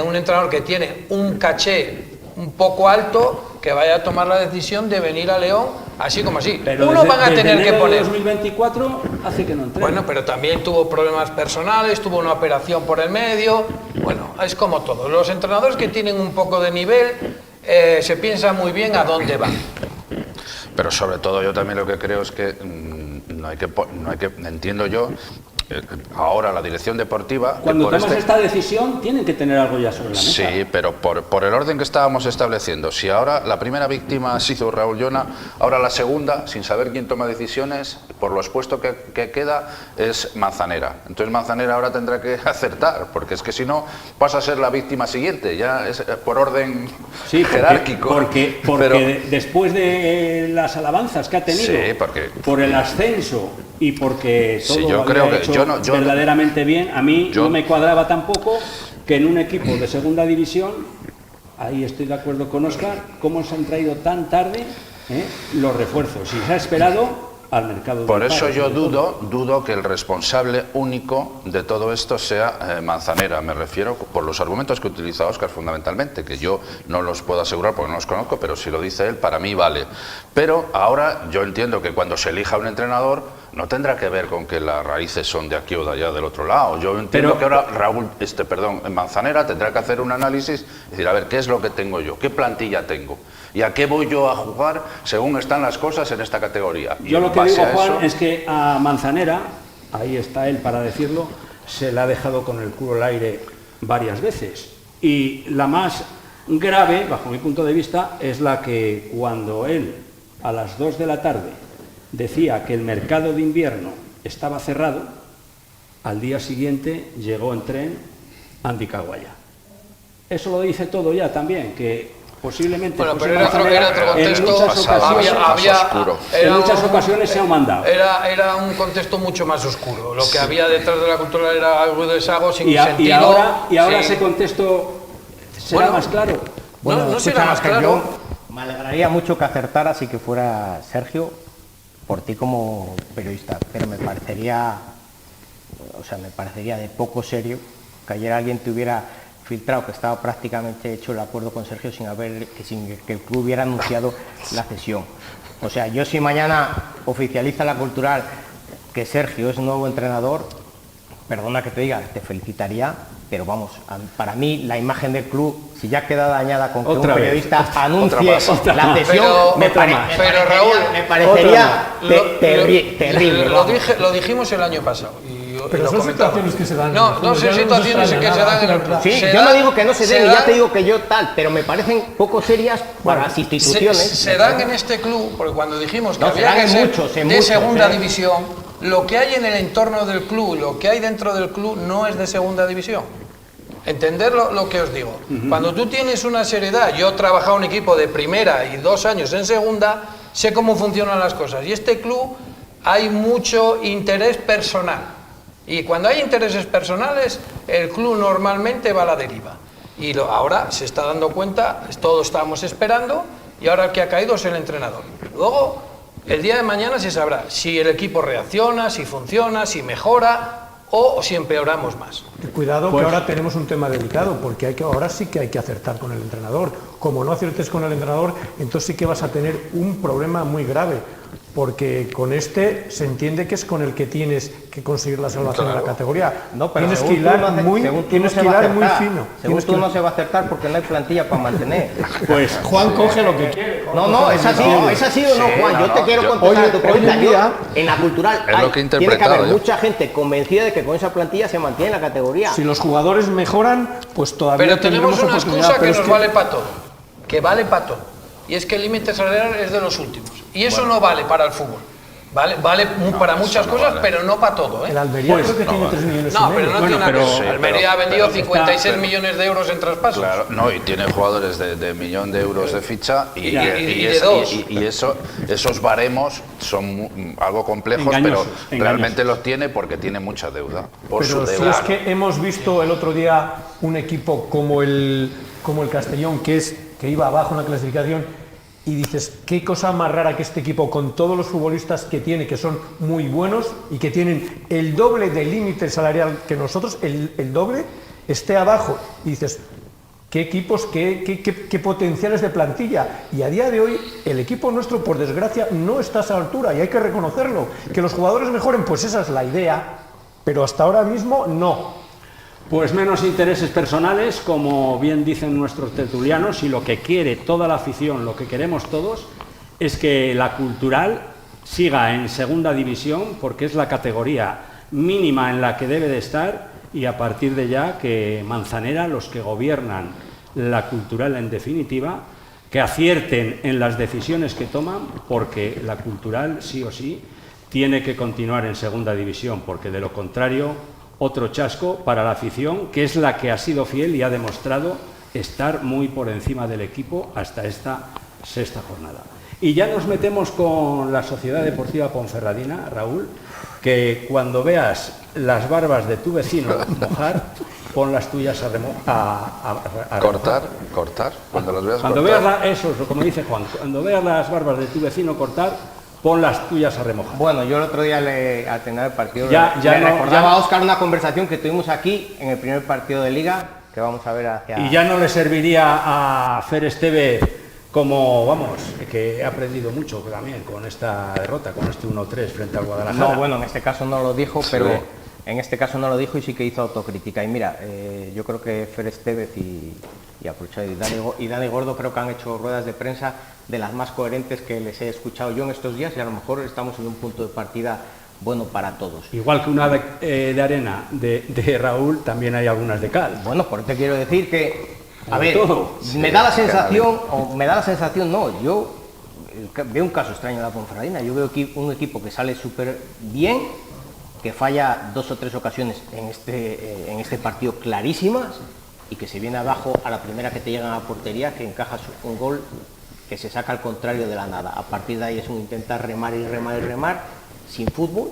un entrenador que tiene un caché un poco alto, que vaya a tomar la decisión de venir a León, así como así. Pero uno van a tener que poner... 2024 hace que no entrene. Bueno, pero también tuvo problemas personales, tuvo una operación por el medio. Bueno, es como todo. Los entrenadores que tienen un poco de nivel se piensa muy bien a dónde van. Pero sobre todo yo también lo que creo es que no hay que entiendo yo, ahora la dirección deportiva... Cuando tomas esta decisión tienen que tener algo ya sobre la mesa. Sí, pero por el orden que estábamos estableciendo, si ahora la primera víctima ha sido Raúl Jona, ahora la segunda, sin saber quién toma decisiones, por lo expuesto que queda, es Manzanera. Entonces Manzanera ahora tendrá que acertar, porque es que si no pasa a ser la víctima siguiente, ya es por orden jerárquico. Porque pero, después de las alabanzas que ha tenido, sí, por el ascenso y porque todo sí, yo creo que hecho verdaderamente bien, a mí no me cuadraba tampoco que en un equipo de segunda división, ahí estoy de acuerdo con Óscar, cómo se han traído tan tarde los refuerzos y se ha esperado al mercado. Por eso yo dudo que el responsable único de todo esto sea Manzanera. Me refiero por los argumentos que utiliza Óscar fundamentalmente, que yo no los puedo asegurar porque no los conozco, pero si lo dice él, para mí vale. Pero ahora yo entiendo que cuando se elija un entrenador no tendrá que ver con que las raíces son de aquí o de allá del otro lado. Yo entiendo que ahora Manzanera tendrá que hacer un análisis y decir, a ver, ¿qué es lo que tengo yo? ¿Qué plantilla tengo? ¿Y a qué voy yo a jugar según están las cosas en esta categoría? Yo lo que digo, Juan, es que a Manzanera, ahí está él para decirlo, se le ha dejado con el culo al aire varias veces. Y la más grave, bajo mi punto de vista, es la que cuando él, a las 2 de la tarde, decía que el mercado de invierno estaba cerrado, al día siguiente llegó en tren Andy Caguaya. Eso lo dice todo ya también, que posiblemente bueno, pero era otro contexto, en muchas ocasiones se ha mandado. Era un contexto mucho más oscuro. Lo que había detrás de la cultura era algo de desago sin sentido. Y ahora ese contexto será más claro. Bueno, no será más claro. Me alegraría mucho que acertaras y que fuera Sergio, por ti como periodista, pero me parecería de poco serio que ayer alguien te hubiera filtrado que estaba prácticamente hecho el acuerdo con Sergio sin que el club hubiera anunciado la cesión. O sea, yo si mañana oficializa la Cultural que Sergio es nuevo entrenador, perdona que te diga, te felicitaría, pero vamos, para mí la imagen del club, si ya queda dañada con que un periodista anuncie la cesión, me parecería terrible. Lo dijimos el año pasado. Pero son situaciones que se dan. No son situaciones que se dan en el club. Sí, yo no digo que no se den, y ya te digo que yo tal, pero me parecen poco serias para las instituciones. Se dan en este club, porque cuando dijimos que había que ser de segunda división, lo que hay en el entorno del club, lo que hay dentro del club, no es de segunda división. Entender lo que os digo. Cuando tú tienes una seriedad, yo he trabajado en un equipo de primera y 2 años en segunda, sé cómo funcionan las cosas. Y este club hay mucho interés personal. Y cuando hay intereses personales, el club normalmente va a la deriva. Y ahora se está dando cuenta, todos estábamos esperando, y ahora el que ha caído es el entrenador. Luego, el día de mañana se sabrá si el equipo reacciona, si funciona, si mejora o si empeoramos más. Cuidado que ahora tenemos un tema delicado, porque ahora sí que hay que acertar con el entrenador. Como no aciertes con el entrenador, entonces sí que vas a tener un problema muy grave, porque con este se entiende que es con el que tienes que conseguir la salvación de la categoría. No, pero tienes que hilar muy fino. Según tú no se va a acertar porque no hay plantilla para mantener. Pues Juan coge lo que quiere. No, es así o no, Juan. Yo te quiero contestar a tu pregunta. En la Cultural tiene que haber mucha gente convencida de que con esa plantilla se mantiene la categoría. Si los jugadores mejoran, pues todavía pero tenemos una excusa que nos vale para todo. Que vale para todo. Y es que el límite salarial es de los últimos. Y eso no vale para el fútbol. Vale para muchas cosas, pero no para todo. El Almería creo que tiene 3 millones y medio. Pero no tiene nada que ver. Almería ha vendido 56 millones de euros en traspasos. Claro, no, y tiene jugadores de $1 millón de ficha y esos baremos son algo complejos, pero realmente los tiene porque tiene mucha deuda. Pero si es que hemos visto el otro día un equipo como el Castellón, que iba abajo en la clasificación, y dices, qué cosa más rara que este equipo, con todos los futbolistas que tiene, que son muy buenos y que tienen el doble del límite salarial que nosotros, el doble, esté abajo. Y dices, qué equipos, qué potenciales de plantilla. Y a día de hoy, el equipo nuestro, por desgracia, no está a esa altura, y hay que reconocerlo. Que los jugadores mejoren, pues esa es la idea, pero hasta ahora mismo no. Pues menos intereses personales, como bien dicen nuestros tertulianos, y lo que quiere toda la afición, lo que queremos todos, es que la Cultural siga en segunda división, porque es la categoría mínima en la que debe de estar, y a partir de ya que Manzanera, los que gobiernan la Cultural en definitiva, que acierten en las decisiones que toman, porque la Cultural sí o sí tiene que continuar en segunda división, porque de lo contrario, otro chasco para la afición, que es la que ha sido fiel y ha demostrado estar muy por encima del equipo hasta esta sexta jornada. Y ya nos metemos con la Sociedad Deportiva Ponferradina, Raúl, que cuando veas las barbas de tu vecino mojar, pon las tuyas a cortar. Cuando veas eso es como dice Juan, cuando veas las barbas de tu vecino cortar, pon las tuyas a remojar. Bueno, yo el otro día al terminar el partido recordaba a Óscar una conversación que tuvimos aquí en el primer partido de Liga, que vamos a ver hacia... Y ya no le serviría a Fer Esteve como, que ha aprendido mucho también con esta derrota, con este 1-3 frente al Guadalajara. No, bueno, en este caso no lo dijo, pero en este caso no lo dijo y sí que hizo autocrítica. Y mira, yo creo que Fer Estevez y Dani Gordo creo que han hecho ruedas de prensa de las más coherentes que les he escuchado yo en estos días, y a lo mejor estamos en un punto de partida bueno para todos. Igual que una de arena de Raúl, también hay algunas de cal. Bueno, por eso quiero decir que, me da la sensación, no, yo veo un caso extraño en la Ponferradina. Yo veo un equipo que sale súper bien, que falla 2 o 3 ocasiones en este partido clarísimas, y que se viene abajo a la primera que te llegan a la portería, que encajas un gol que se saca al contrario de la nada. A partir de ahí es un intentar remar sin fútbol,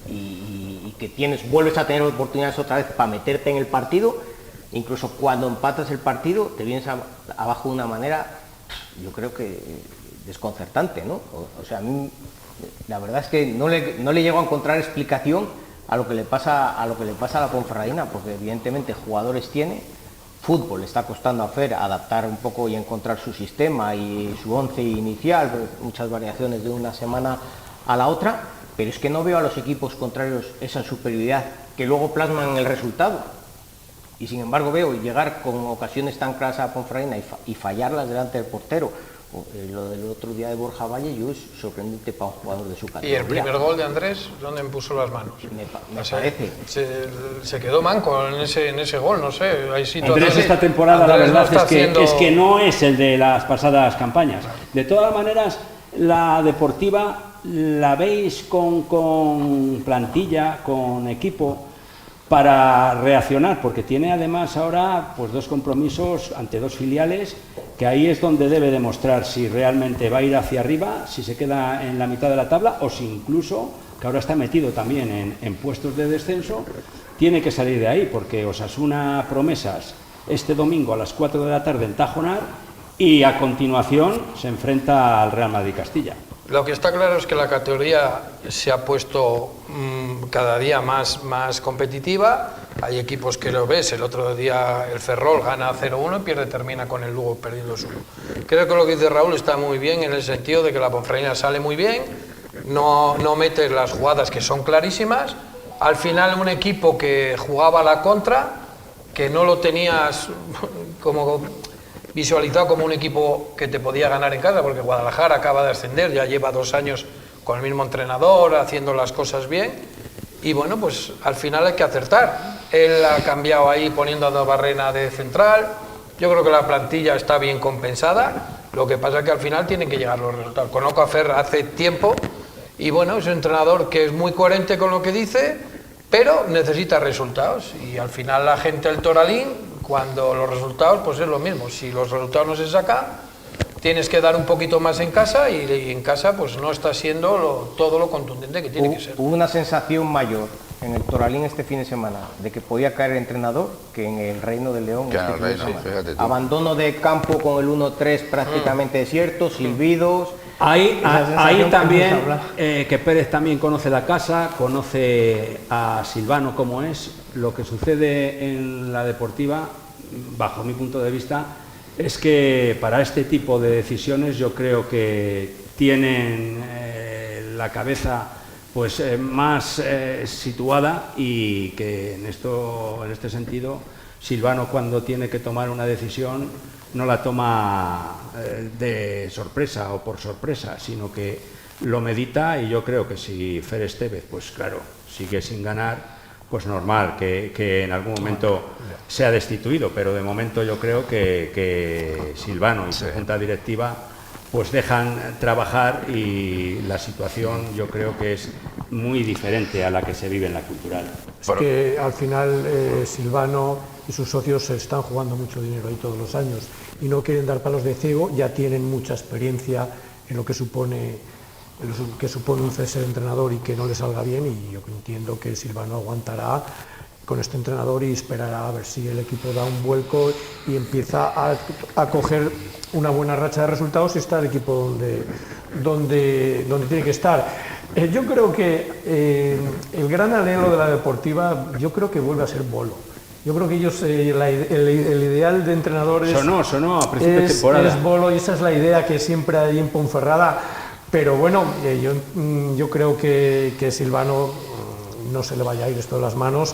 y que vuelves a tener oportunidades otra vez para meterte en el partido. Incluso cuando empatas el partido te vienes abajo de una manera, yo creo que desconcertante, ¿no? O sea, a mí la verdad es que no le llego a encontrar explicación a lo que le pasa a la Ponferradina, porque evidentemente jugadores tiene, fútbol está costando a Fer adaptar un poco y encontrar su sistema y su once inicial, muchas variaciones de una semana a la otra, pero es que no veo a los equipos contrarios esa superioridad que luego plasman en el resultado. Y sin embargo veo llegar con ocasiones tan claras a Ponferradina y fallarlas delante del portero. Lo del otro día de Borja Valle yo es sorprendente para un jugador de su categoría. ¿Y el primer gol de Andrés, dónde puso las manos? Me parece. Se quedó manco en ese gol, no sé. Hay situaciones. Andrés esta temporada Andrés la verdad no está es que no es el de las pasadas campañas. De todas maneras, la deportiva la veis con plantilla, con equipo para reaccionar, porque tiene además ahora pues 2 compromisos ante 2 filiales, que ahí es donde debe demostrar si realmente va a ir hacia arriba, si se queda en la mitad de la tabla o si incluso, que ahora está metido también en puestos de descenso, tiene que salir de ahí, porque Osasuna Promesas este domingo a las 4 de la tarde en Tajonar y a continuación se enfrenta al Real Madrid Castilla. Lo que está claro es que la categoría se ha puesto cada día más competitiva. Hay equipos que lo ves, el otro día el Ferrol gana 0-1 y termina con el Lugo perdiendo 2-1. Creo que lo que dice Raúl está muy bien en el sentido de que la Ponferradina sale muy bien, no mete las jugadas que son clarísimas. Al final un equipo que jugaba a la contra, que no lo tenías como visualizado como un equipo que te podía ganar en casa, porque Guadalajara acaba de ascender, ya lleva 2 años con el mismo entrenador, haciendo las cosas bien, y bueno, pues al final hay que acertar. Él ha cambiado ahí poniendo a Barrena de central, yo creo que la plantilla está bien compensada, lo que pasa es que al final tienen que llegar los resultados. Conozco a Fer hace tiempo, y bueno, es un entrenador que es muy coherente con lo que dice, pero necesita resultados, y al final la gente del Toralín, cuando los resultados, pues es lo mismo. Si los resultados no se sacan, tienes que dar un poquito más en casa y en casa pues no está siendo todo lo contundente que tiene que ser. Hubo una sensación mayor en el Toralín este fin de semana de que podía caer el entrenador que en el Reino de León este fin de semana. Abandono de campo con el 1-3 prácticamente desierto, silbidos. Ahí también, que Pérez también conoce la casa, conoce a Silvano como es. Lo que sucede en la deportiva, bajo mi punto de vista, es que para este tipo de decisiones yo creo que tienen la cabeza pues más situada, y que en este sentido Silvano, cuando tiene que tomar una decisión, no la toma de sorpresa o por sorpresa, sino que lo medita. Y yo creo que si Fer Estévez, pues claro, sigue sin ganar, pues normal que en algún momento sea destituido, pero de momento yo creo que Silvano y su junta directiva pues dejan trabajar, y la situación yo creo que es muy diferente a la que se vive en la Cultural. Es que al final Silvano y sus socios se están jugando mucho dinero ahí todos los años y no quieren dar palos de ciego, ya tienen mucha experiencia en lo que supone un cese de entrenador y que no le salga bien, y yo entiendo que Silvano aguantará con este entrenador y esperará a ver si el equipo da un vuelco y empieza a coger una buena racha de resultados y está el equipo donde tiene que estar. Yo creo que el gran anhelo de la deportiva, yo creo que vuelve a ser Bolo. Yo creo que ellos, el ideal de entrenadores sonó a principio de temporada. Es Bolo, y esa es la idea que siempre hay en Ponferrada. Pero bueno, yo creo que Silvano no se le vaya a ir esto de las manos.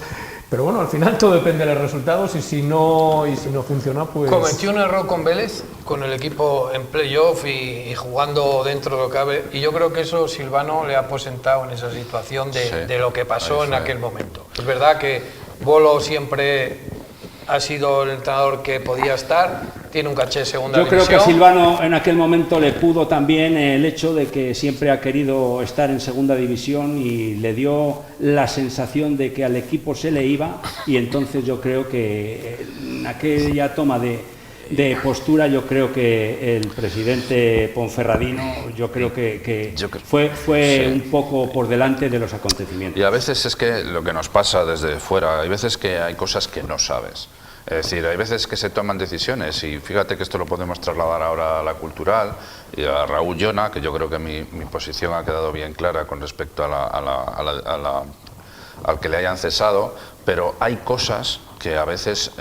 Pero bueno, al final todo depende de los resultados, y si no funciona, pues... Cometió un error con Vélez, con el equipo en playoff y jugando dentro de lo que cabe, y yo creo que eso Silvano le ha aposentado en esa situación de lo que pasó en aquel momento. Es verdad que Bolo siempre ha sido el entrenador que podía estar, tiene un caché de segunda división. Yo creo que a Silvano en aquel momento le pudo también el hecho de que siempre ha querido estar en segunda división, y le dio la sensación de que al equipo se le iba, y entonces yo creo que en aquella toma de postura, yo creo que el presidente ponferradino, yo creo que fue un poco por delante de los acontecimientos. Y a veces es que lo que nos pasa desde fuera, hay veces que hay cosas que no sabes. Es decir, hay veces que se toman decisiones, y fíjate que esto lo podemos trasladar ahora a la Cultural y a Raúl Llona, que yo creo que mi posición ha quedado bien clara con respecto a al que le hayan cesado, pero hay cosas que a veces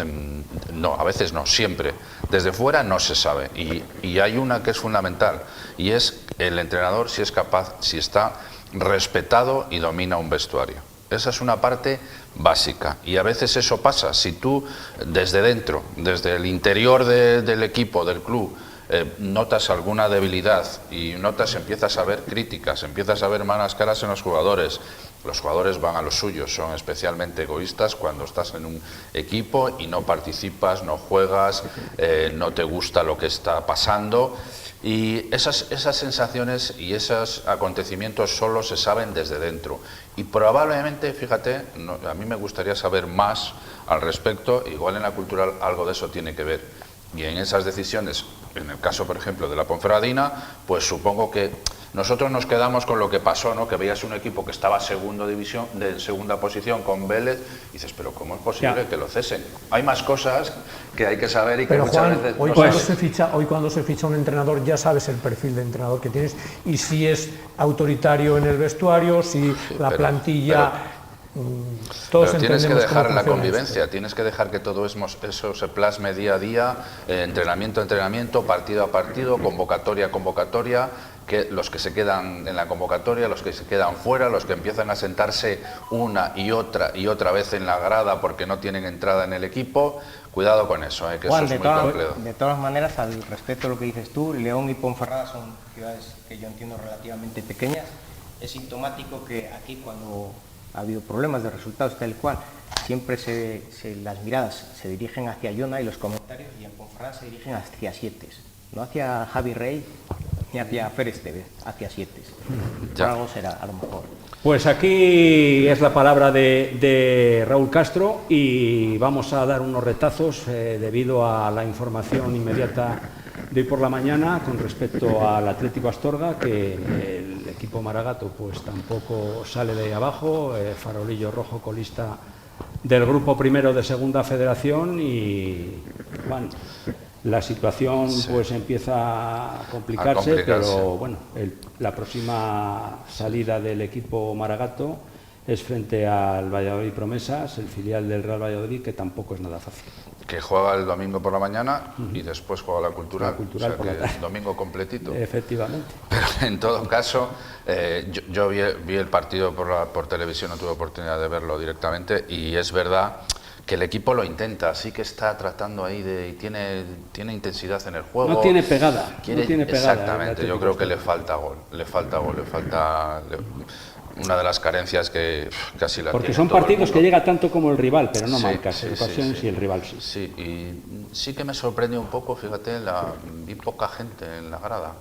no, siempre, desde fuera no se sabe. Y hay una que es fundamental, y es el entrenador si es capaz, si está respetado y domina un vestuario. Esa es una parte básica, y a veces eso pasa. Si tú desde dentro, desde el interior del equipo, del club, notas alguna debilidad y empiezas a ver críticas, empiezas a ver malas caras en los jugadores van a lo suyo, son especialmente egoístas cuando estás en un equipo y no participas, no juegas, no te gusta lo que está pasando. Y esas sensaciones y esos acontecimientos solo se saben desde dentro. Y probablemente, fíjate, a mí me gustaría saber más al respecto, igual en la cultural algo de eso tiene que ver. Y en esas decisiones, en el caso, por ejemplo, de la Ponferradina, pues supongo que nosotros nos quedamos con lo que pasó, ¿no? Que veías un equipo que estaba de segunda posición con Vélez, y dices, pero ¿cómo es posible que lo cesen? Hay más cosas que hay que saber y que pero muchas Juan, veces... hoy cuando se ficha un entrenador ya sabes el perfil de entrenador que tienes y si es autoritario en el vestuario, si la plantilla... Pero tienes que dejar la convivencia, tienes que dejar que todo eso se plasme día a día, entrenamiento a entrenamiento, partido a partido, convocatoria a convocatoria, que los que se quedan en la convocatoria, los que se quedan fuera, los que empiezan a sentarse una y otra vez en la grada porque no tienen entrada en el equipo. Cuidado con eso, que Juan, eso es muy complejo. De todas maneras, al respecto de lo que dices tú, León y Ponferrada son ciudades que yo entiendo relativamente pequeñas. Es sintomático que aquí, cuando ha habido problemas de resultados tal y cual, siempre las miradas se dirigen hacia Jona y los comentarios, y en Ponferrada se dirigen hacia Sietes, no hacia Javi Rey ni hacia Pérez Tevez, hacia Sietes. Por algo será, a lo mejor. Pues aquí es la palabra de Raúl Castro y vamos a dar unos retazos debido a la información inmediata de hoy por la mañana con respecto al Atlético Astorga, que el equipo Maragato pues tampoco sale de ahí abajo, farolillo rojo colista del grupo primero de Segunda Federación y bueno, la situación pues empieza a complicarse, pero bueno, la próxima salida del equipo Maragato es frente al Valladolid Promesas, el filial del Real Valladolid, que tampoco es nada fácil. Que juega el domingo por la mañana y después juega la Cultural. Por la tarde. Domingo completito. Efectivamente. Pero en todo caso, yo vi el partido por televisión, no tuve oportunidad de verlo directamente, y es verdad que el equipo lo intenta, sí que está tratando ahí y tiene intensidad en el juego. No tiene pegada. Exactamente, yo creo que le falta gol. Una de las carencias que casi la porque tiene son todo partidos el mundo. que llega tanto como el rival, pero no Sí, marcas en ocasiones y el rival sí. Sí, y sí que me sorprende un poco, fíjate, vi poca gente en la grada.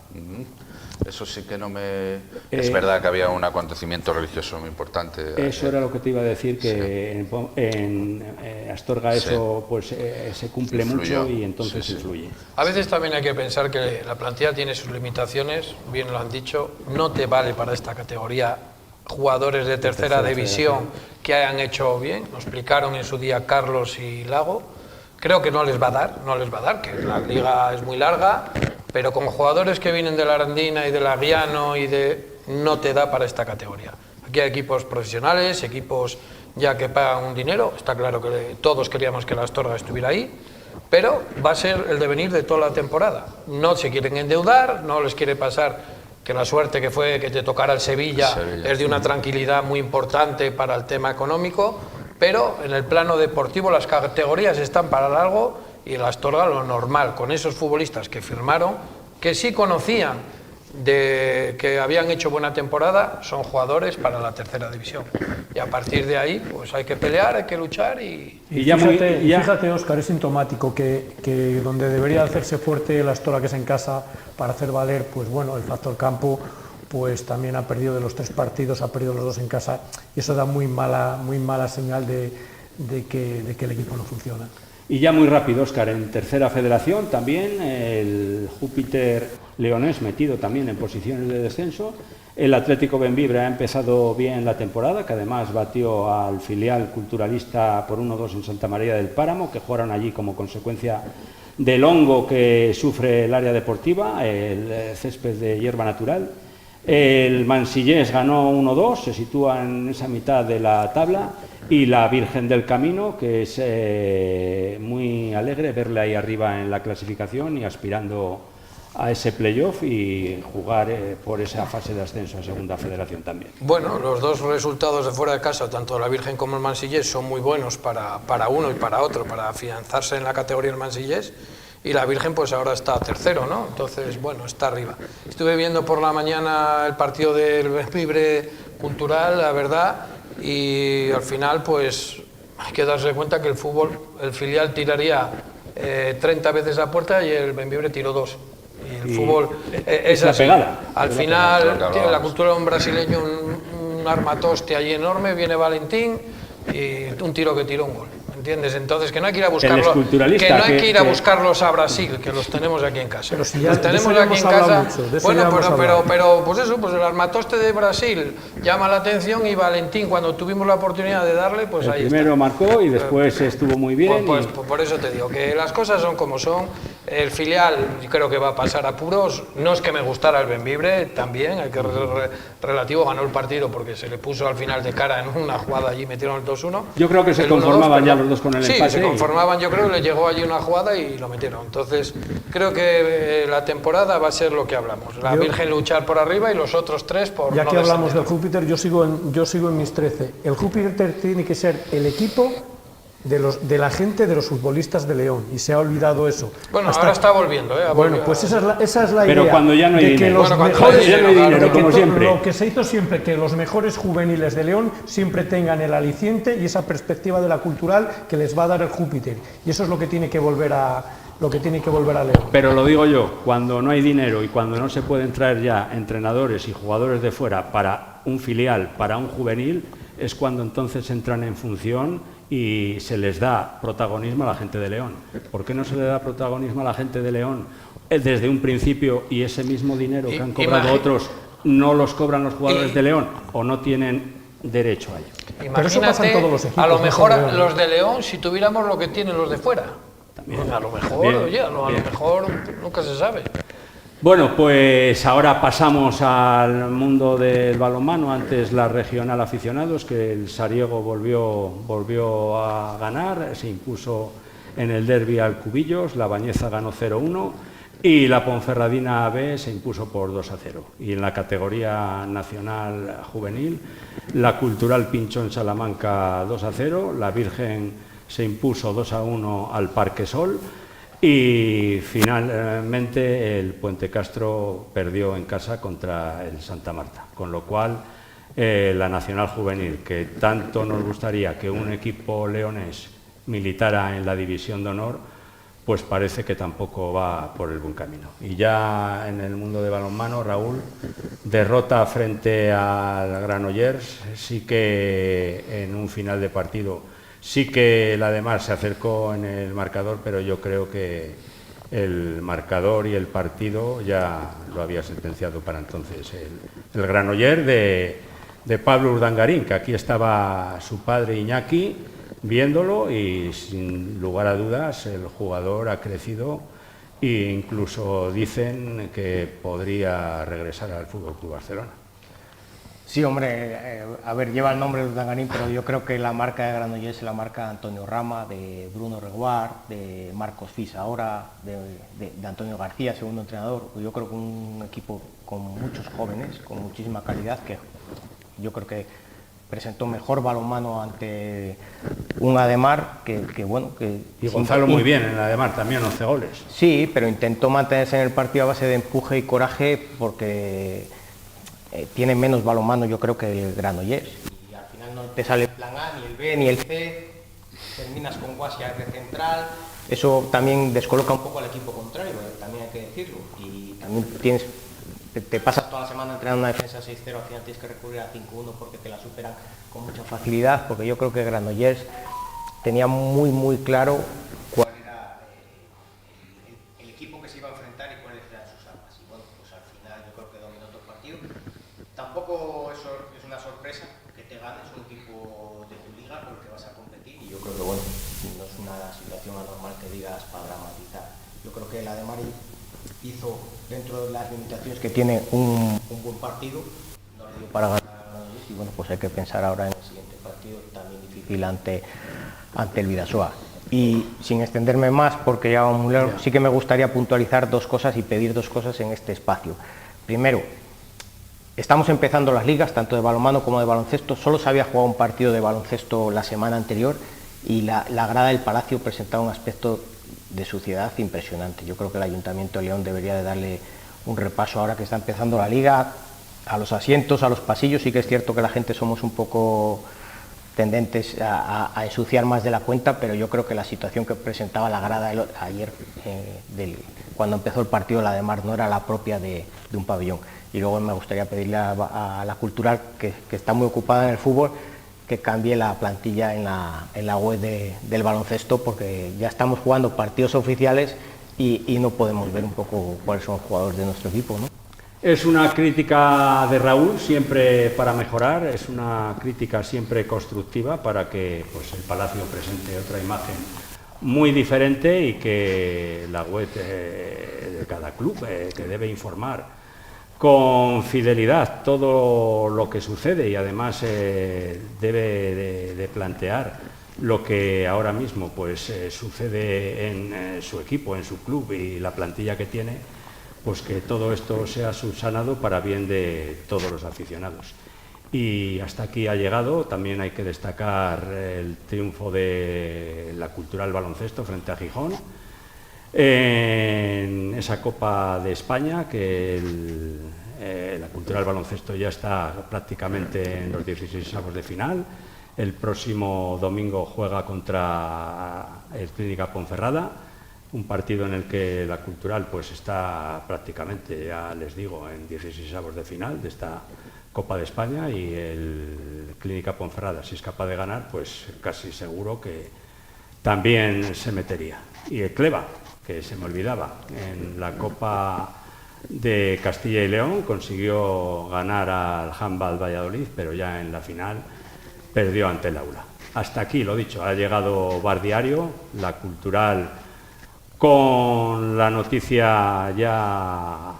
Eso sí que no me... es verdad que había un acontecimiento religioso muy importante. Eso era lo que te iba a decir, que en Astorga eso pues se cumple Influyó. mucho y entonces Sí. influye. A veces también hay que pensar que la plantilla tiene sus limitaciones, bien lo han dicho, no te vale para esta categoría jugadores de tercera división que hayan hecho bien, nos explicaron en su día Carlos y Lago, creo que no les va a dar, que la liga es muy larga, pero con jugadores que vienen de la Arandina y de la Guiano no te da para esta categoría. Aquí hay equipos profesionales, equipos ya que pagan un dinero, está claro que todos queríamos que la Astorga estuviera ahí, pero va a ser el devenir de toda la temporada. No se quieren endeudar, no les quiere pasar que la suerte que fue que te tocara el Sevilla es de una tranquilidad muy importante para el tema económico, pero en el plano deportivo las categorías están para largo y la Astorga lo normal, con esos futbolistas que firmaron, que sí conocían de que habían hecho buena temporada, son jugadores para la tercera división. Y a partir de ahí pues hay que pelear, hay que luchar y fíjate, Óscar, es sintomático que donde debería hacerse fuerte la Astorga, que es en casa, para hacer valer, pues bueno, el factor campo, pues también ha perdido de los 3 partidos, ha perdido los 2 en casa, y eso da muy mala señal de que el equipo no funciona. Y ya muy rápido, Óscar, en tercera federación también el Júpiter Leonés metido también en posiciones de descenso. El Atlético Bembibre ha empezado bien la temporada, que además batió al filial culturalista por 1-2 en Santa María del Páramo, que jugaron allí como consecuencia del hongo que sufre el área deportiva, el césped de hierba natural. El Mansillés ganó 1-2, se sitúa en esa mitad de la tabla, y la Virgen del Camino, que es muy alegre verle ahí arriba en la clasificación y aspirando a ese playoff y jugar por esa fase de ascenso a Segunda Federación también. Bueno, los dos resultados de fuera de casa, tanto la Virgen como el Mansillés, son muy buenos para uno y para otro, para afianzarse en la categoría del Mansillés, y la Virgen pues ahora está tercero, ¿no? Entonces, bueno, está arriba. Estuve viendo por la mañana el partido del Bembibre Cultural, la verdad, y al final pues hay que darse cuenta que el fútbol, el filial tiraría 30 veces a puerta y el Bembibre tiró 2. Y el fútbol es la así. pegada. Al final, la cultura de un brasileño, un armatoste allí enorme, viene Valentín y un tiro que tiró un gol. ¿Entiendes? Entonces, que no hay que ir a buscarlos, que no hay que ir a buscarlos a Brasil, que los tenemos aquí en casa. Pero si ya, los tenemos aquí en casa. Bueno, pero pues eso, pues el armatoste de Brasil llama la atención y Valentín, cuando tuvimos la oportunidad de darle, pues ahí está. Primero marcó y después estuvo muy bien. Pues por eso te digo, que las cosas son como son. El filial creo que va a pasar apuros. No es que me gustara el Bembibre, también, hay que relativo, ganó el partido porque se le puso al final de cara en una jugada allí, metieron el 2-1. Yo creo que se conformaban ya los dos con el empate. Sí, se conformaban, yo creo que le llegó allí una jugada y lo metieron. Entonces, creo que la temporada va a ser lo que hablamos. La Virgen luchar por arriba y los otros tres por ya no que hablamos del descender. Júpiter, yo sigo en mis 13. El Júpiter tiene que ser el equipo de la gente, de los futbolistas de León, y se ha olvidado eso. Bueno, ahora está volviendo, Bueno, pues esa es la idea. Pero cuando ya no hay dinero. Como siempre. Lo que se hizo siempre, que los mejores juveniles de León siempre tengan el aliciente y esa perspectiva de la cultural que les va a dar el Júpiter. Y eso es lo que tiene que volver a León. Pero lo digo yo, cuando no hay dinero y cuando no se pueden traer ya entrenadores y jugadores de fuera para un filial, para un juvenil, es cuando entonces entran en función y se les da protagonismo a la gente de León. ¿Por qué no se le da protagonismo a la gente de León desde un principio y ese mismo dinero que han cobrado otros no los cobran los jugadores de León o no tienen derecho a ello? Imagínate, pero eso pasa en todos los equipos, a lo mejor no los de León, si tuviéramos lo que tienen los de fuera. También. A lo mejor, Bien, oye, a lo mejor nunca se sabe. Bueno, pues ahora pasamos al mundo del balonmano. Antes la regional aficionados, que el Sariego volvió a ganar, se impuso en el derbi al Cubillos, la Bañeza ganó 0-1 y la Ponferradina B se impuso por 2-0. Y en la categoría nacional juvenil, la Cultural Pinchón Salamanca 2-0, la Virgen se impuso 2-1 al Parque Sol. Y finalmente el Puente Castro perdió en casa contra el Santa Marta, con lo cual la Nacional Juvenil, que tanto nos gustaría que un equipo leonés militara en la División de Honor, pues parece que tampoco va por el buen camino. Y ya en el mundo de balonmano, Raúl, derrota frente al Granollers, sí que en un final de partido. Sí que la de Mar se acercó en el marcador, pero yo creo que el marcador y el partido ya lo había sentenciado para entonces el Granollers de Pablo Urdangarín, que aquí estaba su padre Iñaki viéndolo y sin lugar a dudas el jugador ha crecido e incluso dicen que podría regresar al Fútbol Club Barcelona. Sí, hombre, a ver, lleva el nombre de Urdangarín, pero yo creo que la marca de Granollers es la marca de Antonio Rama, de Bruno Reguard, de Marcos Fis ahora, de Antonio García, segundo entrenador. Yo creo que un equipo con muchos jóvenes, con muchísima calidad, que yo creo que presentó mejor balonmano ante un Ademar que bueno... Y Gonzalo muy bien en el Ademar, también 11 goles. Sí, pero intentó mantenerse en el partido a base de empuje y coraje porque... tiene menos balonmano yo creo que el Granollers y al final no te sale el plan A, ni el B, ni el C, terminas con Guasia de central, eso también descoloca un poco al equipo contrario, también hay que decirlo, y también te pasas toda la semana entrenando una defensa 6-0, al final tienes que recurrir a 5-1 porque te la superan con mucha facilidad, porque yo creo que Granollers tenía muy claro cuál era el equipo que se iba a enfrentar y cuáles eran sus armas, y bueno, pues al final yo creo que dominó todo el partido. Tampoco eso es una sorpresa que te ganes un equipo de tu liga con el que vas a competir y yo creo que bueno, no es una situación anormal que digas para dramatizar. Yo creo que el Ademar hizo, dentro de las limitaciones que tiene, un buen partido, no le dio para ganar, y bueno, pues hay que pensar ahora en el siguiente partido, también difícil ante el Bidasoa. Y sin extenderme más, porque ya vamos muy largo, sí que me gustaría puntualizar dos cosas y pedir dos cosas en este espacio. Primero, estamos empezando las ligas, tanto de balonmano como de baloncesto. Solo se había jugado un partido de baloncesto la semana anterior y la grada del Palacio presentaba un aspecto de suciedad impresionante. Yo creo que el Ayuntamiento de León debería de darle un repaso ahora que está empezando la liga, a los asientos, a los pasillos. Sí que es cierto que la gente somos un poco tendentes a ensuciar más de la cuenta, pero yo creo que la situación que presentaba la grada ayer, cuando empezó el partido, la de Mar, no era la propia de un pabellón. Y luego me gustaría pedirle a la Cultural, que está muy ocupada en el fútbol, que cambie la plantilla en la web del baloncesto, porque ya estamos jugando partidos oficiales y no podemos ver un poco cuáles son los jugadores de nuestro equipo, ¿no? Es una crítica de Raúl siempre para mejorar, es una crítica siempre constructiva para que pues, el Palacio presente otra imagen muy diferente y que la web de cada club que debe informar con fidelidad todo lo que sucede y además debe de plantear lo que ahora mismo pues, sucede en su equipo, en su club y la plantilla que tiene, pues que todo esto sea subsanado para bien de todos los aficionados. Y hasta aquí ha llegado. También hay que destacar el triunfo de la Cultural Baloncesto frente a Gijón en esa Copa de España, que la Cultural Baloncesto ya está prácticamente en los 16avos de final. El próximo domingo juega contra el Clínica Ponferrada, un partido en el que la Cultural pues está prácticamente, ya les digo, en 16avos de final de esta Copa de España, y el Clínica Ponferrada, si es capaz de ganar, pues casi seguro que también se metería. Y el Cleva, que se me olvidaba, en la Copa de Castilla y León consiguió ganar al Handball Valladolid, pero ya en la final perdió ante el Aula. Hasta aquí, lo dicho, ha llegado Bar Diario, la Cultural, con la noticia ya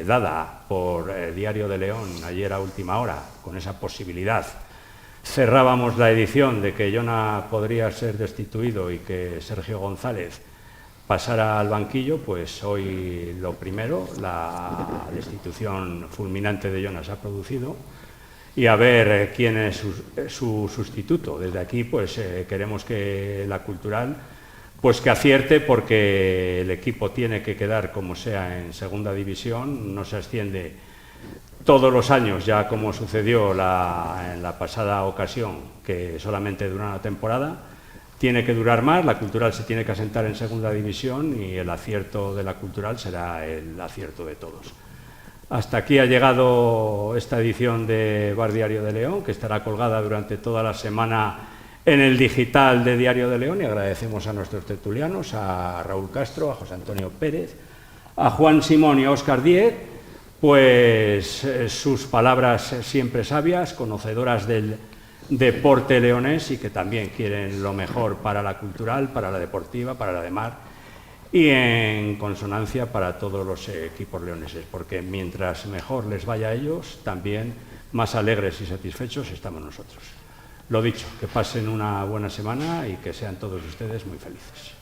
dada por el Diario de León ayer a última hora, con esa posibilidad. Cerrábamos la edición de que Jona podría ser destituido y que Sergio González pasara al banquillo, pues hoy lo primero, la destitución fulminante de Jona se ha producido, y a ver quién es su sustituto. Desde aquí pues queremos que la Cultural pues que acierte, porque el equipo tiene que quedar como sea en segunda división, no se asciende todos los años, ya como sucedió en la pasada ocasión, que solamente dura una temporada. Tiene que durar más, la Cultural se tiene que asentar en segunda división y el acierto de la Cultural será el acierto de todos. Hasta aquí ha llegado esta edición de Bar Diario de León, que estará colgada durante toda la semana en el digital de Diario de León, y agradecemos a nuestros tertulianos, a Raúl Castro, a José Antonio Pérez, a Juan Simón y a Óscar Díez, pues sus palabras siempre sabias, conocedoras del deporte leonés y que también quieren lo mejor para la Cultural, para la deportiva, para la de Mar y en consonancia para todos los equipos leoneses, porque mientras mejor les vaya a ellos, también más alegres y satisfechos estamos nosotros. Lo dicho, que pasen una buena semana y que sean todos ustedes muy felices.